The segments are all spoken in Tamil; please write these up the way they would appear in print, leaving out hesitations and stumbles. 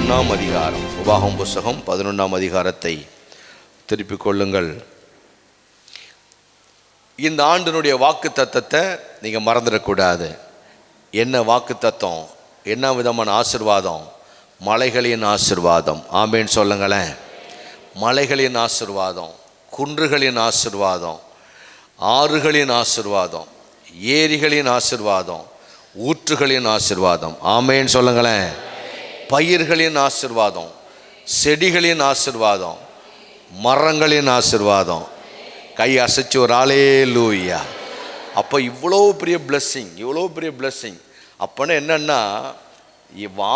11ஆம் அதிகாரம். உபாகமம் புஸ்தகம் 11ஆம் அதிகாரத்தை திருப்பிக் கொள்ளுங்கள். இந்த ஆண்டினுடைய வாக்கு தத்தத்தை நீங்கள் மறந்துடக்கூடாது. என்ன வாக்கு தத்தம், என்ன விதமான ஆசீர்வாதம்? மலைகளின் ஆசீர்வாதம். ஆமேன் சொல்லுங்களேன். மலைகளின் ஆசீர்வாதம், குன்றுகளின் ஆசீர்வாதம், ஆறுகளின் ஆசீர்வாதம், ஏரிகளின் ஆசீர்வாதம், ஊற்றுகளின் ஆசீர்வாதம். ஆமேன் சொல்லுங்களேன். பயிர்களின் ஆசீர்வாதம், செடிகளின் ஆசீர்வாதம், மரங்களின் ஆசீர்வாதம். கை அசைச்சு ஒரு அல்லேலூயா. அப்போ இவ்வளோ பெரிய பிளஸ்ஸிங், இவ்வளோ பெரிய பிளஸ்ஸிங். அப்போனா என்னன்னா,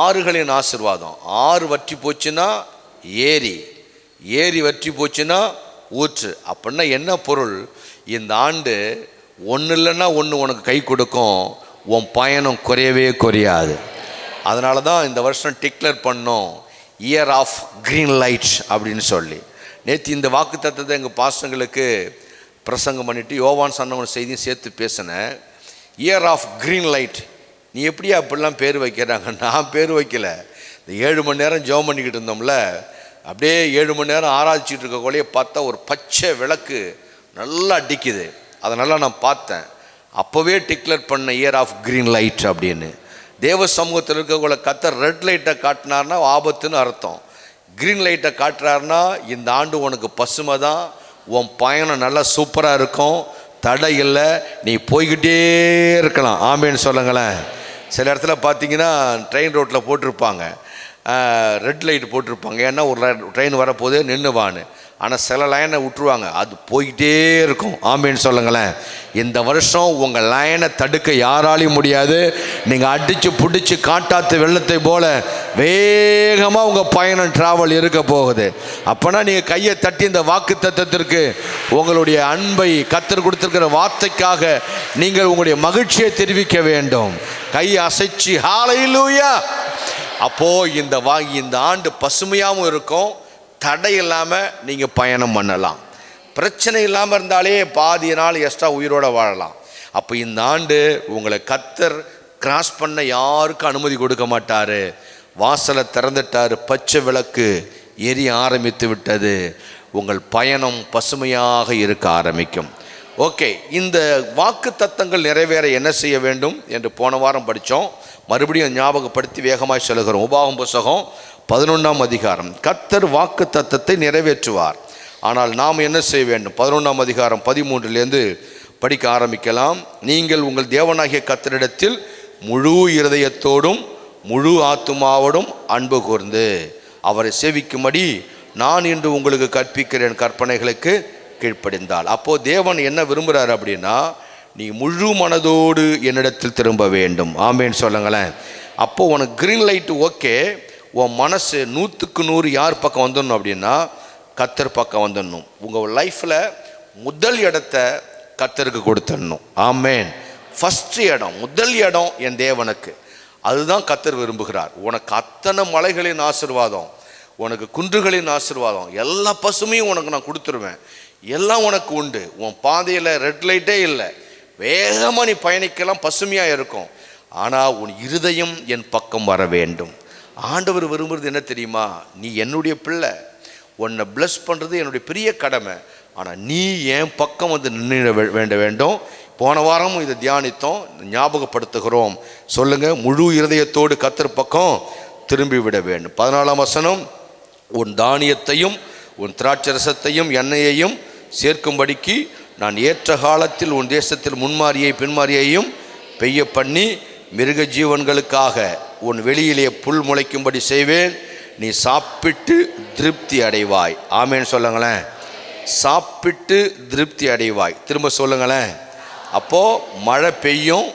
ஆறுகளின் ஆசீர்வாதம். ஆறு வற்றி போச்சுன்னா ஏரி, ஏரி வற்றி போச்சுன்னா ஊற்று. அப்படின்னா என்ன பொருள்? இந்த ஆண்டு ஒன்று இல்லைன்னா ஒன்று உனக்கு கை கொடுக்கும். உன் பயணம் குறையவே குறையாது. அதனால தான் இந்த வருஷம் டிக்ளேர் பண்ணோம், இயர் ஆஃப் க்ரீன் லைட் அப்படின்னு சொல்லி. நேற்று இந்த வாக்கு தத்தத்தை எங்கள் பாசங்களுக்கு பிரசங்கம் பண்ணிவிட்டு யோவான் சொன்னவன் செய்தியும் சேர்த்து பேசினேன். Year of green light. நீ எப்படியா அப்படிலாம் பேர் வைக்கிறாங்க? நான் பேர் வைக்கல. இந்த 7 மணி நேரம் ஜெபம் பண்ணிக்கிட்டு இருந்தோம்ல, அப்படியே 7 மணி நேரம் ஆராய்ச்சிட்டு இருக்கக்குள்ளேயே பார்த்தா ஒரு பச்சை விளக்கு நல்லா அடிக்குது. அதனால் நான் பார்த்தேன். அப்போவே டிக்ளேர் பண்ண இயர் ஆஃப் க்ரீன் லைட் அப்படின்னு. தேவ சமூகத்தில் இருக்கக்குள்ள கர்த்தர் ரெட் லைட்டை காட்டினார்னா ஆபத்துன்னு அர்த்தம். க்ரீன் லைட்டை காட்டுறாருனா இந்த ஆண்டு உனக்கு பசுமை தான். உன் பயணம் நல்லா சூப்பராக இருக்கும், தடை இல்லை, நீ போய்கிட்டே இருக்கலாம். ஆமேன்னு சொல்லுங்களேன். சில இடத்துல பார்த்தீங்கன்னா ட்ரெயின் ரோட்டில் போட்டிருப்பாங்க, ரெட் லைட் போட்டிருப்பாங்க. ஏன்னா ஒரு ட்ரெயின் வரப்போதே நின்றுவான்னு. ஆனால் சில லைனை விட்டுருவாங்க, அது போய்கிட்டே இருக்கும். ஆமேன்னு சொல்லுங்களேன். இந்த வருஷம் உங்கள் லைனை தடுக்க யாராலையும் முடியாது. நீங்கள் அடித்து பிடிச்சி காட்டாத்து வெள்ளத்தை போல வேகமாக உங்கள் பயணம் ட்ராவல் இருக்க போகுது. அப்போனா நீங்கள் கையை தட்டி இந்த வாக்கு தத்தத்திற்கு உங்களுடைய அன்பை, கர்த்தர் கொடுத்திருக்கிற வார்த்தைக்காக நீங்கள் உங்களுடைய மகிழ்ச்சியை தெரிவிக்க வேண்டும். கை அசைச்சு ஹல்லேலூயா. அப்போது இந்த ஆண்டு பசுமையாகவும் இருக்கும், தடை இல்லாமல் நீங்கள் பயணம் பண்ணலாம். பிரச்சனை இல்லாமல் இருந்தாலே பாதி நாள் எக்ஸ்ட்ரா உயிரோடு வாழலாம். அப்போ இந்த ஆண்டு உங்களை கர்த்தர் கிராஸ் பண்ண யாருக்கும் அனுமதி கொடுக்க மாட்டார். வாசலை திறந்துட்டார், பச்சை விளக்கு எரிய ஆரம்பித்து விட்டது. உங்கள் பயணம் பசுமையாக இருக்க ஆரம்பிக்கும். ஓகே, இந்த வாக்கு தத்தங்கள் நிறைவேற என்ன செய்ய வேண்டும் என்று போன வாரம் படித்தோம். மறுபடியும் ஞாபகப்படுத்தி வேகமாய் சொல்லுகிறோம். உபாகமம் புஸ்தகம் 11ஆம் அதிகாரம். கர்த்தர் வாக்கு தத்தத்தை நிறைவேற்றுவார். ஆனால் நாம் என்ன செய்ய வேண்டும்? 11ஆம் அதிகாரம் 13லேருந்து படிக்க ஆரம்பிக்கலாம். நீங்கள் உங்கள் தேவனாகிய கர்த்தரிடத்தில் முழு இருதயத்தோடும் முழு ஆத்துமாவோடும் அன்பு கூர்ந்து அவரை சேவிக்கும்படி நான் இன்று உங்களுக்கு கற்பிக்கிறேன் கற்பனைகளுக்கு கீழ்ப்படிந்தால். அப்போது தேவன் என்ன விரும்புகிறார் அப்படின்னா, நீ முழு மனதோடு என்னிடத்தில் திரும்ப வேண்டும். ஆமேன்னு சொல்லுங்களேன். அப்போது உனக்கு க்ரீன் லைட்டு ஓகே. உன் மனசு 100க்கு 100 யார் பக்கம் வந்துடணும் அப்படின்னா கர்த்தர் பக்கம் வந்துடணும். உங்கள் லைஃப்பில் முதல் இடத்தை கர்த்தருக்கு கொடுத்துடணும். ஆமேன். ஃபஸ்ட்டு இடம், முதல் இடம் என் தேவனுக்கு. அதுதான் கர்த்தர் விரும்புகிறார். உனக்கு அத்தனை மலைகளின் ஆசீர்வாதம், உனக்கு குன்றுகளின் ஆசீர்வாதம், எல்லா பசுமையும் உனக்கு நான் கொடுத்துருவேன். எல்லாம் உனக்கு உண்டு. உன் பாதையில் ரெட் லைட்டே இல்லை, வேகமாக நீ பயணிக்கலாம், பசுமையாக இருக்கும். ஆனால் உன் இருதயம் என் பக்கம் வர வேண்டும். ஆண்டவர் விரும்புகிறது என்ன தெரியுமா? நீ என்னுடைய பிள்ளை, உன்னை பிளஸ் பண்ணுறது என்னுடைய பெரிய கடமை. ஆனால் நீ என் பக்கம் வந்து நின்று வேண்ட வேண்டும். போன வாரமும் இதை தியானித்தோம், ஞாபகப்படுத்துகிறோம். சொல்லுங்கள், முழு இருதயத்தோடு கர்த்தர் பக்கம் திரும்பி விட வேண்டும். 14ஆம் வசனம், உன் தானியத்தையும் உன் திராட்சரசத்தையும் எண்ணெயையும் சேர்க்கும்படிக்கு நான் ஏற்ற காலத்தில் உன் தேசத்தில் முன்மாரியை பின்மாரியையும் பெய்ய பண்ணி மிருக ஜீவன்களுக்காக உன் வெளியிலே புல் முளைக்கும்படி செய்வேன். நீ சாப்பிட்டு திருப்தி அடைவாய். ஆமேன்னு சொல்லுங்களேன். சாப்பிட்டு திருப்தி அடைவாய். திரும்ப சொல்லுங்களேன். அப்போது மழை பெய்யும்,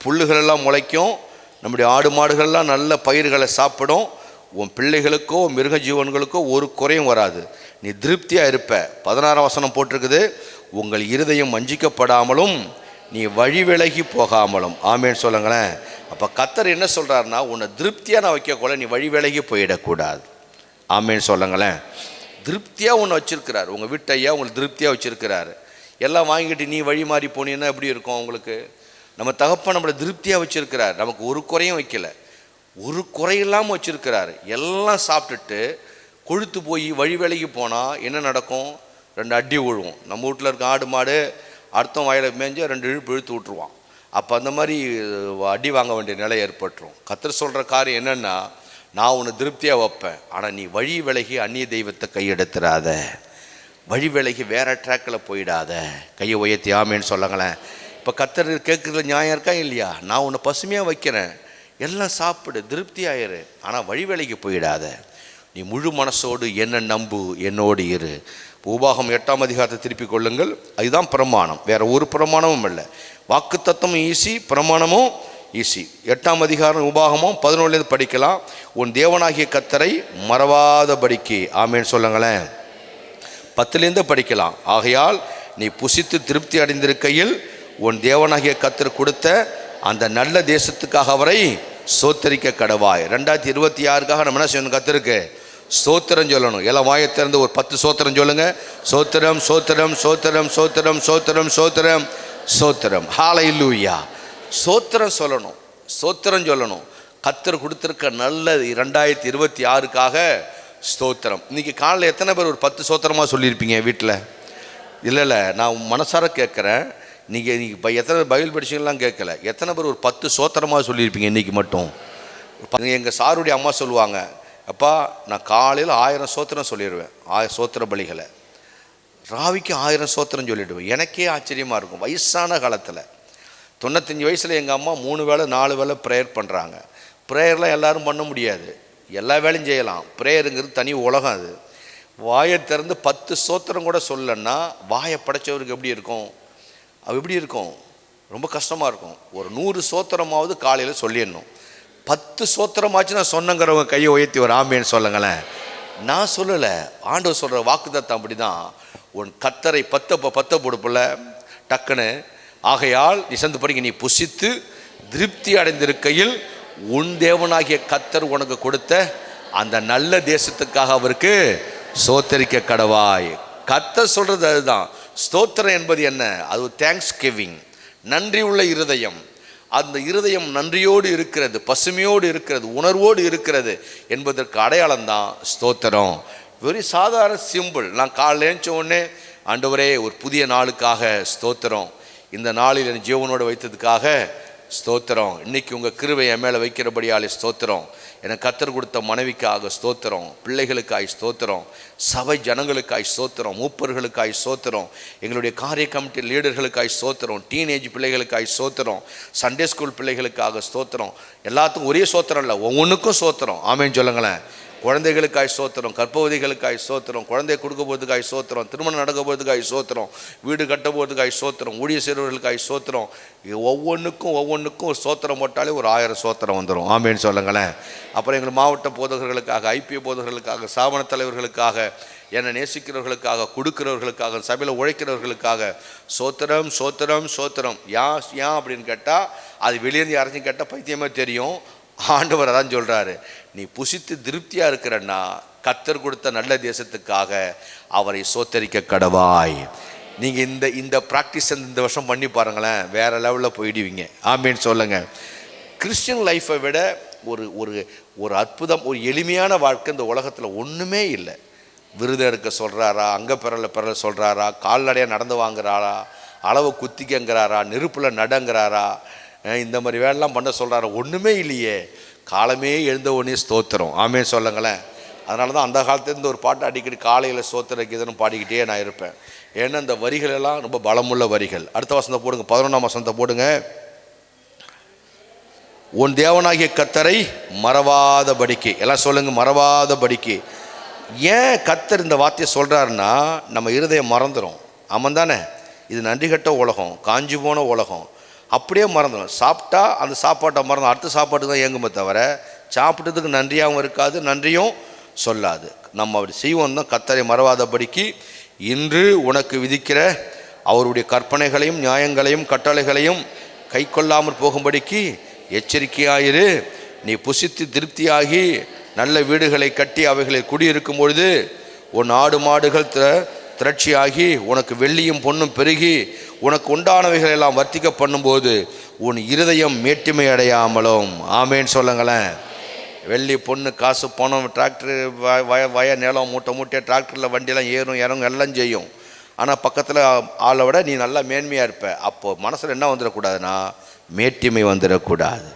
புல்லுகளெல்லாம் முளைக்கும், நம்முடைய ஆடு மாடுகள்லாம் நல்ல பயிர்களை சாப்பிடும். உன் பிள்ளைகளுக்கோ மிருக ஜீவன்களுக்கோ ஒரு குறையும் வராது. நீ திருப்தியாக இருப்ப. 16ஆம் வசனம் போட்டிருக்குது, உங்கள் இருதயம் வஞ்சிக்கப்படாமலும் நீ வழி விலகி போகாமலும். ஆமேன்னு சொல்லுங்களேன். அப்போ கர்த்தர் என்ன சொல்கிறாருன்னா, உன்னை திருப்தியாக நான் வைக்கக்கூட நீ வழி விலகி போயிடக்கூடாது. ஆமேன்னு சொல்லுங்களேன். திருப்தியாக ஒன்று வச்சுருக்கிறார். உங்கள் வீட்டையா உங்களுக்கு திருப்தியாக வச்சுருக்கிறாரு. எல்லாம் வாங்கிட்டு நீ வழி மாறி போனீங்கன்னா எப்படி இருக்கும் உங்களுக்கு? நம்ம தகப்பன் நம்மளை திருப்தியாக வச்சுருக்கிறார். நமக்கு ஒரு குறையும் வைக்கலை. ஒரு குறையில்லாமல் வச்சுருக்கிறாரு. எல்லாம் சாப்பிட்டுட்டு கொழுத்து போய் வழி வேலைக்கு போனால் என்ன நடக்கும்? 2 அடி விழுவோம். நம்ம வீட்டில் இருக்க ஆடு மாடு அடுத்த வயலில் மேய்ஞ்சு 2 இழுப்பு இழுத்து விட்டுருவான். அப்போ அந்த மாதிரி அடி வாங்க வேண்டிய நிலை ஏற்பட்டுரும். கர்த்தர் சொல்கிற காரியம் என்னென்னா, நான் உன்னை திருப்தியாக வைப்பேன், ஆனால் நீ வழி விலகி அந்நிய தெய்வத்தை கையெடுத்துடாத, வழி விலகி வேற ட்ராக்கில் போயிடாத. கையை உயர்த்தி ஆமேன்னு சொல்லுங்களேன். இப்போ கர்த்தர் கேட்குறதுல நியாயம் இருக்கா இல்லையா? நான் உன்னை பசுமையாக வைக்கிறேன், எல்லாம் சாப்பிடு, திருப்தி ஆயிரு, ஆனால் வழி விலகி போயிடாத. நீ முழு மனசோடு என்ன நம்பு, என்னோடு இரு. உபாகம் 8ஆம் அதிகாரத்தை திருப்பிக் கொள்ளுங்கள். அதுதான் பிரமாணம், வேற ஒரு பிரமாணமும் இல்லை. வாக்கு தத்துவம் ஈஸி, பிரமாணமும் ஈஸி. 8ஆம் அதிகாரம் உபாகமும் 11 படிக்கலாம். உன் தேவனாகிய கர்த்தரை மறவாதபடிக்கு. ஆமேன்னு சொல்லுங்களேன். 10 படிக்கலாம். ஆகையால் நீ புசித்து திருப்தி அடைந்திருக்கையில் உன் தேவனாகிய கர்த்தர் கொடுத்த அந்த நல்ல தேசத்துக்காக அவரை ஸ்தோத்தரிக்க கடவாய். 2026க்காக நம்ம என்ன செய்யணும்? கர்த்தருக்கு ஸ்தோத்திரம் சொல்லணும். எல்லாம் வாயை திறந்து ஒரு 10 ஸ்தோத்திரம் சொல்லுங்க. ஸ்தோத்திரம் ஸ்தோத்திரம் ஸ்தோத்திரம் ஸ்தோத்திரம் ஸ்தோத்திரம் ஸ்தோத்திரம் ஸ்தோத்திரம். ஹல்லேலூயா. ஸ்தோத்திரம் சொல்லணும், ஸ்தோத்திரம் சொல்லணும். கர்த்தர் கொடுத்துருக்க நல்ல 2026க்காக ஸ்தோத்திரம். இன்றைக்கி காலையில் எத்தனை பேர் ஒரு 10 ஸ்தோத்திரமாக சொல்லியிருப்பீங்க வீட்டில்? இல்லை, நான் மனசார கேட்குறேன். நீங்கள் இப்போ எத்தனை பைபிள் படிச்சிங்கலாம் கேட்கல, எத்தனை பேர் ஒரு 10 ஸ்தோத்திரமாக சொல்லியிருப்பீங்க இன்றைக்கி மட்டும்? எங்கள் சாருடைய அம்மா சொல்லுவாங்க, அப்பா நான் காலையில் 1000 ஸ்தோத்திரம் சொல்லிடுவேன், 1000 ஸ்தோத்திர பலிகளை, ராவிக்கு 1000 ஸ்தோத்திரம் சொல்லிவிடுவேன். எனக்கே ஆச்சரியமாக இருக்கும். வயசான காலத்தில் 95 வயசில் எங்கள் அம்மா 3 வேளை 4 வேளை ப்ரேயர் பண்ணுறாங்க. ப்ரேயர்லாம் எல்லோரும் பண்ண முடியாது, எல்லா வேலையும் செய்யலாம். ப்ரேயருங்கிறது தனி உலகம். அது வாயை திறந்து 10 ஸ்தோத்திரம் கூட சொல்லன்னா வாயை படைச்சவருக்கு எப்படி இருக்கும்? அது எப்படி இருக்கும்? ரொம்ப கஷ்டமாக இருக்கும். ஒரு 100 ஸ்தோத்திரமாவது காலையில் சொல்லிடணும். 10 ஸ்தோத்திரமாச்சு நான் சொன்னங்கிறவங்க கையை உயர்த்தி ஒரு ஆமேன்னு சொல்லுங்களேன். நான் சொல்லலை, ஆண்டவர் சொல்கிற வாக்குத்தத்தம் அப்படி தான். உன் கர்த்தரை 10 போடுப்பில்ல டக்குன்னு. ஆகையால் நீ சேர்ந்து படிக்க, நீ புசித்து திருப்தி அடைந்திருக்கையில் உன் தேவனாகிய கர்த்தர் உனக்கு கொடுத்த அந்த நல்ல தேசத்துக்காக அவருக்கு ஸ்தோத்தரிக்க கடவாய். கர்த்தர் சொல்கிறது அதுதான். ஸ்தோத்திரம் என்பது என்ன? அது தேங்க்ஸ் கிவிங், நன்றி உள்ள இருதயம். அந்த இருதயம் நன்றியோடு இருக்கிறது, பசுமையோடு இருக்கிறது, உணர்வோடு இருக்கிறது என்பதற்கு அடையாளம் தான் ஸ்தோத்திரம். வெரி சாதாரண சிம்பிள். நான் காலையில் எழுந்த உடனே, ஆண்டவரே ஒரு புதிய நாளுக்காக ஸ்தோத்திரம், இந்த நாளில் என் ஜீவனோடு வைத்ததுக்காக ஸ்தோத்திரம், இன்னைக்கு உங்கள் கிருபை என் மேலே வைக்கிறபடியாலே ஸ்தோத்திரம், எனக்கு கர்த்தர் கொடுத்த மனைவிக்காக ஸ்தோத்திரம், பிள்ளைகளுக்காய் ஸ்தோத்திரம், சபை ஜனங்களுக்காய் ஸ்தோத்திரம், மூப்பர்களுக்காய் ஸ்தோத்திரம், எங்களுடைய காரிய கமிட்டி லீடர்களுக்காய் ஸ்தோத்திரம், டீனேஜ் பிள்ளைகளுக்காய் ஸ்தோத்திரம், சண்டே ஸ்கூல் பிள்ளைகளுக்காக ஸ்தோத்திரம். எல்லாத்துக்கும் ஒரே ஸ்தோத்திரம் இல்லை, ஒவ்வொன்றுக்கும் ஸ்தோத்திரம். ஆமேன்னு சொல்லுங்களேன். குழந்தைகளுக்காய் ஸ்தோத்திரம், கர்ப்பவதிகளுக்காய் ஸ்தோத்திரம், குழந்தை கொடுக்க போகிறதுக்காய் ஸ்தோத்திரம், திருமணம் நடக்க போகிறதுக்காய் ஸ்தோத்திரம், வீடு கட்ட போகிறதுக்காய் ஸ்தோத்திரம், ஊழிய செய்கிறவர்களுக்காய் ஸ்தோத்திரம். ஒவ்வொன்றுக்கும் ஒரு ஸ்தோத்திரம் போட்டாலே ஒரு 1000 ஸ்தோத்திரம் வந்துடும். ஆமேன்னு சொல்லுங்களேன். அப்புறம் எங்கள் மாவட்ட போதகர்களுக்காக, ஐபிஏ போதகர்களுக்காக, ஸ்தாபன தலைவர்களுக்காக, என்னை நேசிக்கிறவர்களுக்காக, கொடுக்கிறவர்களுக்காக, சபையில் உழைக்கிறவர்களுக்காக ஸ்தோத்திரம் ஸ்தோத்திரம் ஸ்தோத்திரம். ஏன் அப்படின்னு கேட்டால், அது வெளியேந்து யாரையும் கேட்டால் பைத்தியமாக தெரியும். ஆண்டவர் அதான் சொல்கிறாரு, நீ புசித்து திருப்தியாக இருக்கிறன்னா கர்த்தர் கொடுத்த நல்ல தேசத்துக்காக அவரை ஸ்தோத்தரிக்க கடவாய். நீங்கள் இந்த ப்ராக்டிஸ் இந்த வருஷம் பண்ணி பாருங்களேன், வேறு லெவலில் போயிடுவீங்க. ஆமேன்னு சொல்லுங்கள். கிறிஸ்டியன் லைஃப்பை விட ஒரு அற்புதம், ஒரு எளிமையான வாழ்க்கை இந்த உலகத்தில் ஒன்றுமே இல்லை. விருது எடுக்க சொல்கிறாரா, அங்கே பெறல சொல்கிறாரா, கால்நடையாக நடந்து வாங்குறாரா, அளவை குத்திக்கங்கிறாரா, நெருப்பில் நடங்கிறாரா, இந்த மாதிரி வேலைலாம் பண்ண சொல்கிறாரு, ஒன்றுமே இல்லையே. காலமே எழுந்த உடனே ஸ்தோத்திரம். ஆமேன்னு சொல்லுங்களேன். அதனால தான் அந்த காலத்துலேருந்து ஒரு பாட்டு அடிக்கடி காலையில் ஸ்தோத்திர கீதனும் பாடிக்கிட்டே நான் இருப்பேன். ஏன்னா இந்த வரிகள் எல்லாம் ரொம்ப பலமுள்ள வரிகள். அடுத்த வசனத்தை போடுங்க, 11ஆம் வசனத்தை போடுங்க. உன் தேவனாகிய கர்த்தரை மறவாதபடிக்கு. எல்லாம் சொல்லுங்க, மறவாதபடிக்கு. ஏன் கர்த்தர் இந்த வார்த்தையை சொல்கிறாருன்னா, நம்ம இருதயம் மறந்துடும். ஆமாம் தானே? இது நன்றி கட்ட உலகம், காஞ்சி போன உலகம். அப்படியே மறந்துடும். சாப்பிட்டா அந்த சாப்பாட்டை மறந்துடும், அடுத்த சாப்பாட்டுக்கு தான் இயங்குமே தவிர சாப்பிட்டதுக்கு நன்றியாகவும் இருக்காது, நன்றியும் சொல்லாது. நம்ம அப்படி செய்வோம் தான். கர்த்தரை மறவாதபடிக்கு இன்று உனக்கு விதிக்கிற அவருடைய கற்பனைகளையும் நியாயங்களையும் கட்டளைகளையும் கை கொள்ளாமல் போகும்படிக்கு எச்சரிக்கையாயிரு. நீ புசித்து திருப்தியாகி நல்ல வீடுகளை கட்டி அவைகளில் குடியிருக்கும் பொழுது உன் ஆடு மாடுகள் திரட்சியாகி உனக்கு வெள்ளியும் பொன்னும் பெருகி உனக்கு உண்டானவைகள் எல்லாம் வர்த்திக்க பண்ணும்போது உன் இருதயம் மேட்டுமை அடையாமலும். ஆமேன்னு சொல்லுங்களேன். வெள்ளி பொண்ணு காசு பணம் டிராக்டரு வய நிலம் மூட்டையாக டிராக்டரில் வண்டியெல்லாம் ஏறும் இறங்கும் எல்லாம் செய்யும். ஆனால் பக்கத்தில் ஆளை விட நீ நல்லா மேன்மையாக இருப்ப. அப்போது மனசில் என்ன வந்துடக்கூடாதுன்னா மேட்டிமை வந்துடக்கூடாது.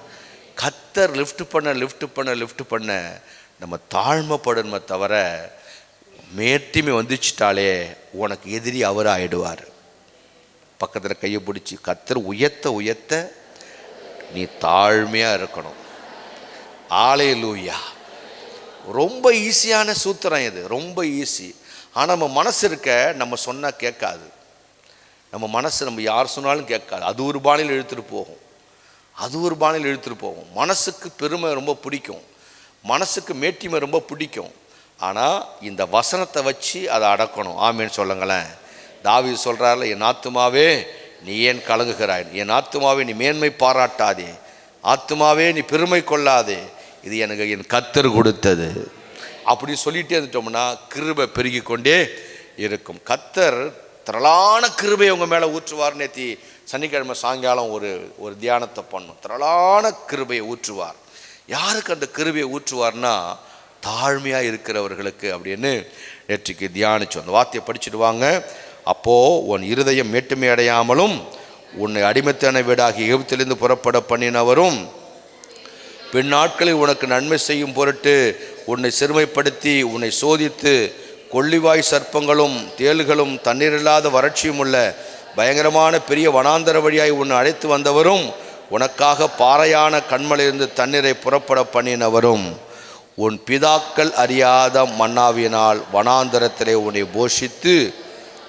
கத்தர் லிஃப்ட் பண்ண நம்ம தாழ்மைப்படணுமே தவிர மேட்டிமை வந்துச்சிட்டாலே உனக்கு எதிரி அவர் ஆகிடுவார். பக்கத்தில் கையை பிடிச்சி கத்தர் உயர்த்த நீ தாழ்மையாக இருக்கணும். ஹல்லேலூயா. ரொம்ப ஈஸியான சூத்திரம் இது, ரொம்ப ஈஸி. ஆனால் நம்ம மனசு இருக்க நம்ம சொன்னால் கேட்காது. நம்ம மனசு நம்ம யார் சொன்னாலும் கேட்காது. அது ஒரு பாணியில் இழுத்துட்டு போகும். மனசுக்கு பெருமை ரொம்ப பிடிக்கும், மனசுக்கு மேட்டிமை ரொம்ப பிடிக்கும். ஆனால் இந்த வசனத்தை வச்சு அதை அடக்கணும். ஆமேன்னு சொல்லுங்களேன். தாவீது சொல்கிறார்ல, என் ஆத்துமாவே நீ ஏன் கலங்குகிறாய், என் ஆத்துமாவே நீ மேன்மை பாராட்டாதே, ஆத்துமாவே நீ பெருமை கொள்ளாதே, இது எனக்கு என் கர்த்தர் கொடுத்தது. அப்படி சொல்லிகிட்டே இருந்துட்டோம்னா கிருபை பெருகி கொண்டே இருக்கும். கர்த்தர் திரளான கிருபை உங்கள் மேலே ஊற்றுவார். நேற்று சனிக்கிழமை சாயங்காலம் ஒரு தியானத்தை பண்ணோம். திரளான கிருபையை ஊற்றுவார். யாருக்கு அந்த கிருபையை ஊற்றுவார்னா தாழ்மையாக இருக்கிறவர்களுக்கு அப்படின்னு நேற்றுக்கு தியானிச்சோம். அந்த வார்த்தையை படிச்சுட்டு வாங்க. அப்போது உன் இருதயம் மேட்டுமை அடையாமலும் உன்னை அடிமைத்தன வீடாகி எகிப்திலிருந்து புறப்பட பண்ணினவரும் பின் நாட்களில் உனக்கு நன்மை செய்யும் பொருட்டு உன்னை சிறுமைப்படுத்தி உன்னை சோதித்து கொள்ளிவாய் சர்ப்பங்களும் தேள்களும் தண்ணீரில்லாத வறட்சியும் உள்ள பயங்கரமான பெரிய வனாந்தர வழியாய் உன்னை அழைத்து வந்தவரும் உனக்காக பாறையான கண்மலையிலிருந்து தண்ணீரை புறப்பட பண்ணினவரும் உன் பிதாக்கள் அறியாத மன்னாவினால் வனாந்தரத்திலே உன்னை போஷித்து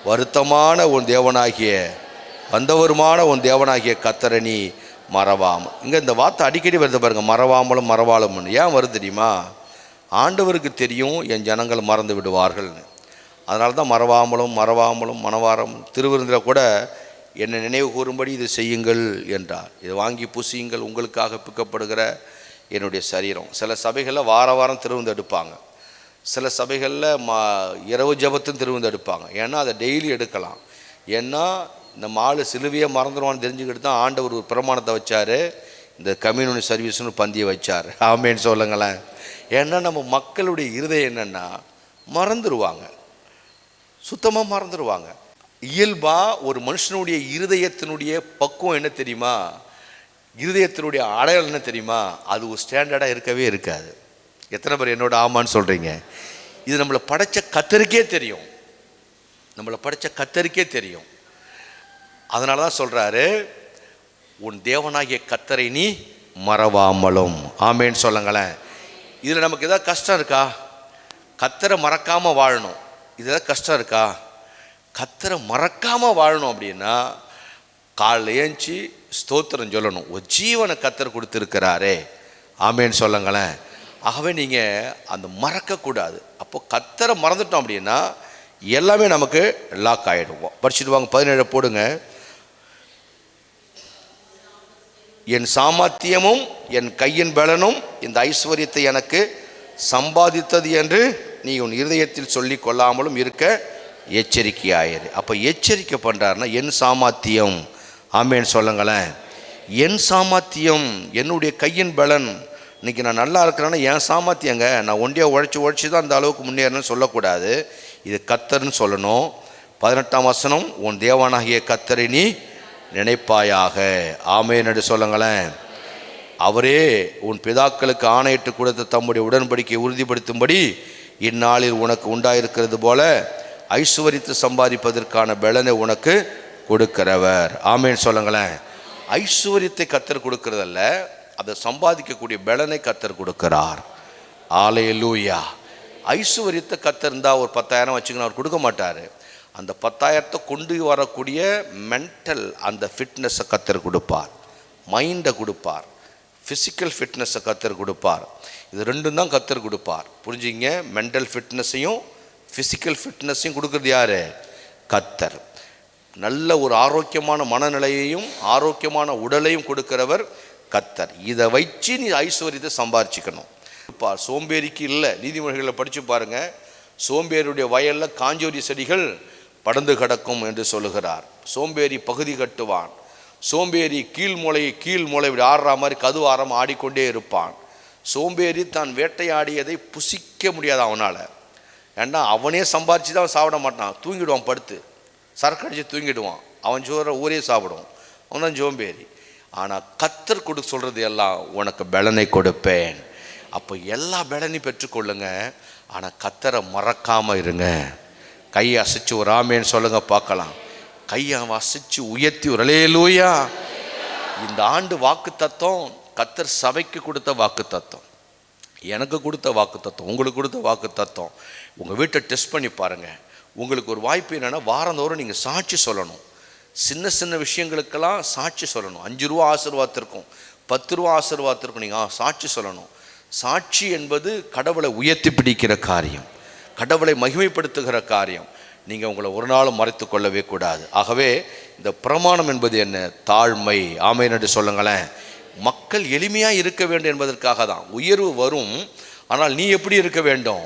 வருத்தமான உன் தேவனாகிய வந்தவருமான உன் தேவனாகிய கர்த்தரை நீ மறவாமல். இங்கே இந்த வார்த்தை அடிக்கடி வருது பாருங்கள், மறவாமலும். ஏன் வருது தெரியுமா? ஆண்டவருக்கு தெரியும் என் ஜனங்கள் மறந்து விடுவார்கள்னு. அதனால தான் மறவாமலும் மனவாரம். திருவிருந்தில் கூட என்னை நினைவு கூறும்படி இது செய்யுங்கள் என்றார். இதை வாங்கி புசியுங்கள், உங்களுக்காக பிக்கப்படுகிற என்னுடைய சரீரம். சில சபைகளில் வாரம் திருவிருந்து எடுப்பாங்க, சில சபைகளில் இரவு ஜபத்தும் திருவிருந்து எடுப்பாங்க. ஏன்னா அதை டெய்லி எடுக்கலாம். ஏன்னா நம்ம ஆள் சிலுவையை மறந்துடுவான்னு தெரிஞ்சுக்கிட்டு தான் ஆண்டவர் ஒரு பிரமாணத்தை வச்சார், இந்த கம்யூனிட்டி சர்வீஸ்னு பந்தியை வச்சார். ஆமேன்னு சொல்லுங்களேன். ஏன்னா நம்ம மக்களுடைய இருதயம் என்னென்னா மறந்துடுவாங்க, சுத்தமாக மறந்துடுவாங்க. இயல்பாக ஒரு மனுஷனுடைய இருதயத்தினுடைய பக்குவம் என்ன தெரியுமா? இருதயத்தினுடைய அடையாளம் என்ன தெரியுமா? அது ஒரு ஸ்டாண்டர்டாக இருக்கவே இருக்காது. எத்தனை பேர் என்னோட ஆமான்னு சொல்கிறீங்க? இது நம்மளை படைச்ச கர்த்தருக்கே தெரியும். அதனால தான் சொல்கிறாரு, உன் தேவனாகிய கர்த்தரை நீ மறவாமலும். ஆமேன்னு சொல்லுங்களேன். இதில் நமக்கு எதாவது கஷ்டம் இருக்கா? கர்த்தரை மறக்காமல் வாழணும். இதெல்லாம் கஷ்டம் இருக்கா? கர்த்தரை மறக்காமல் வாழணும் அப்படின்னா காலையில் ஏஞ்சி ஸ்தோத்திரம் சொல்லணும். ஒரு ஜீவனை கர்த்தர் கொடுத்துருக்கிறாரே. ஆமேன்னு சொல்லுங்களேன். ஆகவே நீங்கள் அந்த மறக்கக்கூடாது. அப்போது கர்த்தரை மறந்துட்டோம் அப்படின்னா எல்லாமே நமக்கு லாக் ஆகிடுவோம். படிச்சுட்டு வாங்க, 17 போடுங்க. என் சாமர்த்தியமும் என் கையின் பலனும் இந்த ஐஸ்வர்யத்தை எனக்கு சம்பாதித்தது என்று நீ உன் இருதயத்தில் சொல்லி கொள்ளாமலும் இருக்க எச்சரிக்கையாயிரு. அப்போ எச்சரிக்கை பண்ணுறாருன்னா என் சாமர்த்தியம். ஆமேன்னு சொல்லுங்களேன். என் சாமர்த்தியம், என்னுடைய கையின் பலன். இன்றைக்கி நான் நல்லா இருக்கிறேன்னா என் சாமர்த்தியங்க, நான் ஒண்டியாக உழைச்சி தான் அந்த அளவுக்கு முன்னேறணும்னு சொல்லக்கூடாது. இது கர்த்தர்னு சொல்லணும். 18ஆம் வசனம், உன் தேவனாகிய கர்த்தரை நீ நினைப்பாயாக. ஆமேன்னு சொல்லுங்களேன். அவரே உன் பிதாக்களுக்கு ஆணையிட்டு கொடுத்த தம்முடைய உடன்படிக்கையை உறுதிப்படுத்தும்படி இந்நாளில் உனக்கு உண்டாயிருக்கிறது போல ஐஸ்வர்யத்தை சம்பாதிப்பதற்கான பலனை உனக்கு கொடுக்கிறவர். ஆமேன்னு சொல்லுங்களேன். ஐஸ்வர்யத்தை கர்த்தர் கொடுக்கறதல்ல, அதை சம்பாதிக்கக்கூடிய பலனை கர்த்தர் கொடுக்கிறார். ஹல்லேலூயா. ஐஸ்வர்யத்தை கர்த்தர் இருந்தால் ஒரு 10,000 வச்சுக்கணும், அவர் கொடுக்க மாட்டார். அந்த 10,000 கொண்டு வரக்கூடிய மென்டல் அந்த ஃபிட்னஸை கர்த்தர் கொடுப்பார், மைண்டை கொடுப்பார், ஃபிசிக்கல் ஃபிட்னஸை கர்த்தர் கொடுப்பார். இது ரெண்டும் தான் கர்த்தர் கொடுப்பார். புரிஞ்சுங்க, மென்டல் ஃபிட்னஸையும் ஃபிசிக்கல் ஃபிட்னஸையும் கொடுக்குறது யார்? கர்த்தர். நல்ல ஒரு ஆரோக்கியமான மனநிலையையும் ஆரோக்கியமான உடலையும் கொடுக்கிறவர் கர்த்தர். இதை வச்சு நீ ஐஸ்வர்யத்தை சம்பாரிச்சிக்கணும். சோம்பேறிக்கு இல்லை. நீதிமொழிகளை படித்து பாருங்கள். சோம்பேறியுடைய வயலில் காஞ்சோரி செடிகள் படர்ந்து கிடக்கும் என்று சொல்லுகிறார். சோம்பேறி பகுதி கட்டுவான். சோம்பேறி கீழ் மூளை இப்படி ஆடுற மாதிரி கது ஆரம் ஆடிக்கொண்டே இருப்பான். சோம்பேறி தான் வேட்டையாடியதை புசிக்க முடியாது அவனால். ஏன்னா அவனே சம்பாரித்து தான் அவன் சாப்பிட மாட்டான், தூங்கிடுவான், படுத்து சரக்கு அடித்து தூங்கிடுவான். அவன் சோற ஊரே சாப்பிடும், அவன் தான் சோம்பேறி. ஆனால் கர்த்தர் கொடுக்க சொல்கிறது எல்லாம் உனக்கு பலனை கொடுப்பேன். அப்போ எல்லா பலனையும் பெற்றுக்கொள்ளுங்க. ஆனால் கர்த்தரை மறக்காமல் இருங்க. கையை அசைச்சு ஒரு ஆமேன்னு சொல்லுங்க பார்க்கலாம். கையை அசைச்சு உயர்த்தி ஒரு அல்லேலூயா. இந்த ஆண்டு வாக்கு தத்தம் கர்த்தர் சபைக்கு கொடுத்த வாக்கு தத்தம், எனக்கு கொடுத்த வாக்கு தத்தம், உங்களுக்கு கொடுத்த வாக்கு தத்தம். உங்கள் வீட்டை டெஸ்ட் பண்ணி பாருங்கள். உங்களுக்கு ஒரு வாய்ப்பு என்னென்னா, வாரந்தோறும் நீங்கள் சாட்சி சொல்லணும். சின்ன சின்ன விஷயங்களுக்கெல்லாம் சாட்சி சொல்லணும். 5 ரூபா ஆசீர்வாதத்திற்கும் 10 ரூபா ஆசீர்வாதத்திற்கும் நீங்கள் சாட்சி சொல்லணும். சாட்சி என்பது கடவுளை உயர்த்தி பிடிக்கிற காரியம், கடவுளை மகிமைப்படுத்துகிற காரியம். நீங்கள் உங்களை ஒரு நாளும் மறைத்து கொள்ளவே கூடாது. ஆகவே இந்த பிரமாணம் என்பது என்ன? தாழ்மை. ஆமென் என்று சொல்லுங்களேன். மக்கள் எளிமையாக இருக்க வேண்டும் என்பதற்காக தான். உயர்வு வரும், ஆனால் நீ எப்படி இருக்க வேண்டும்?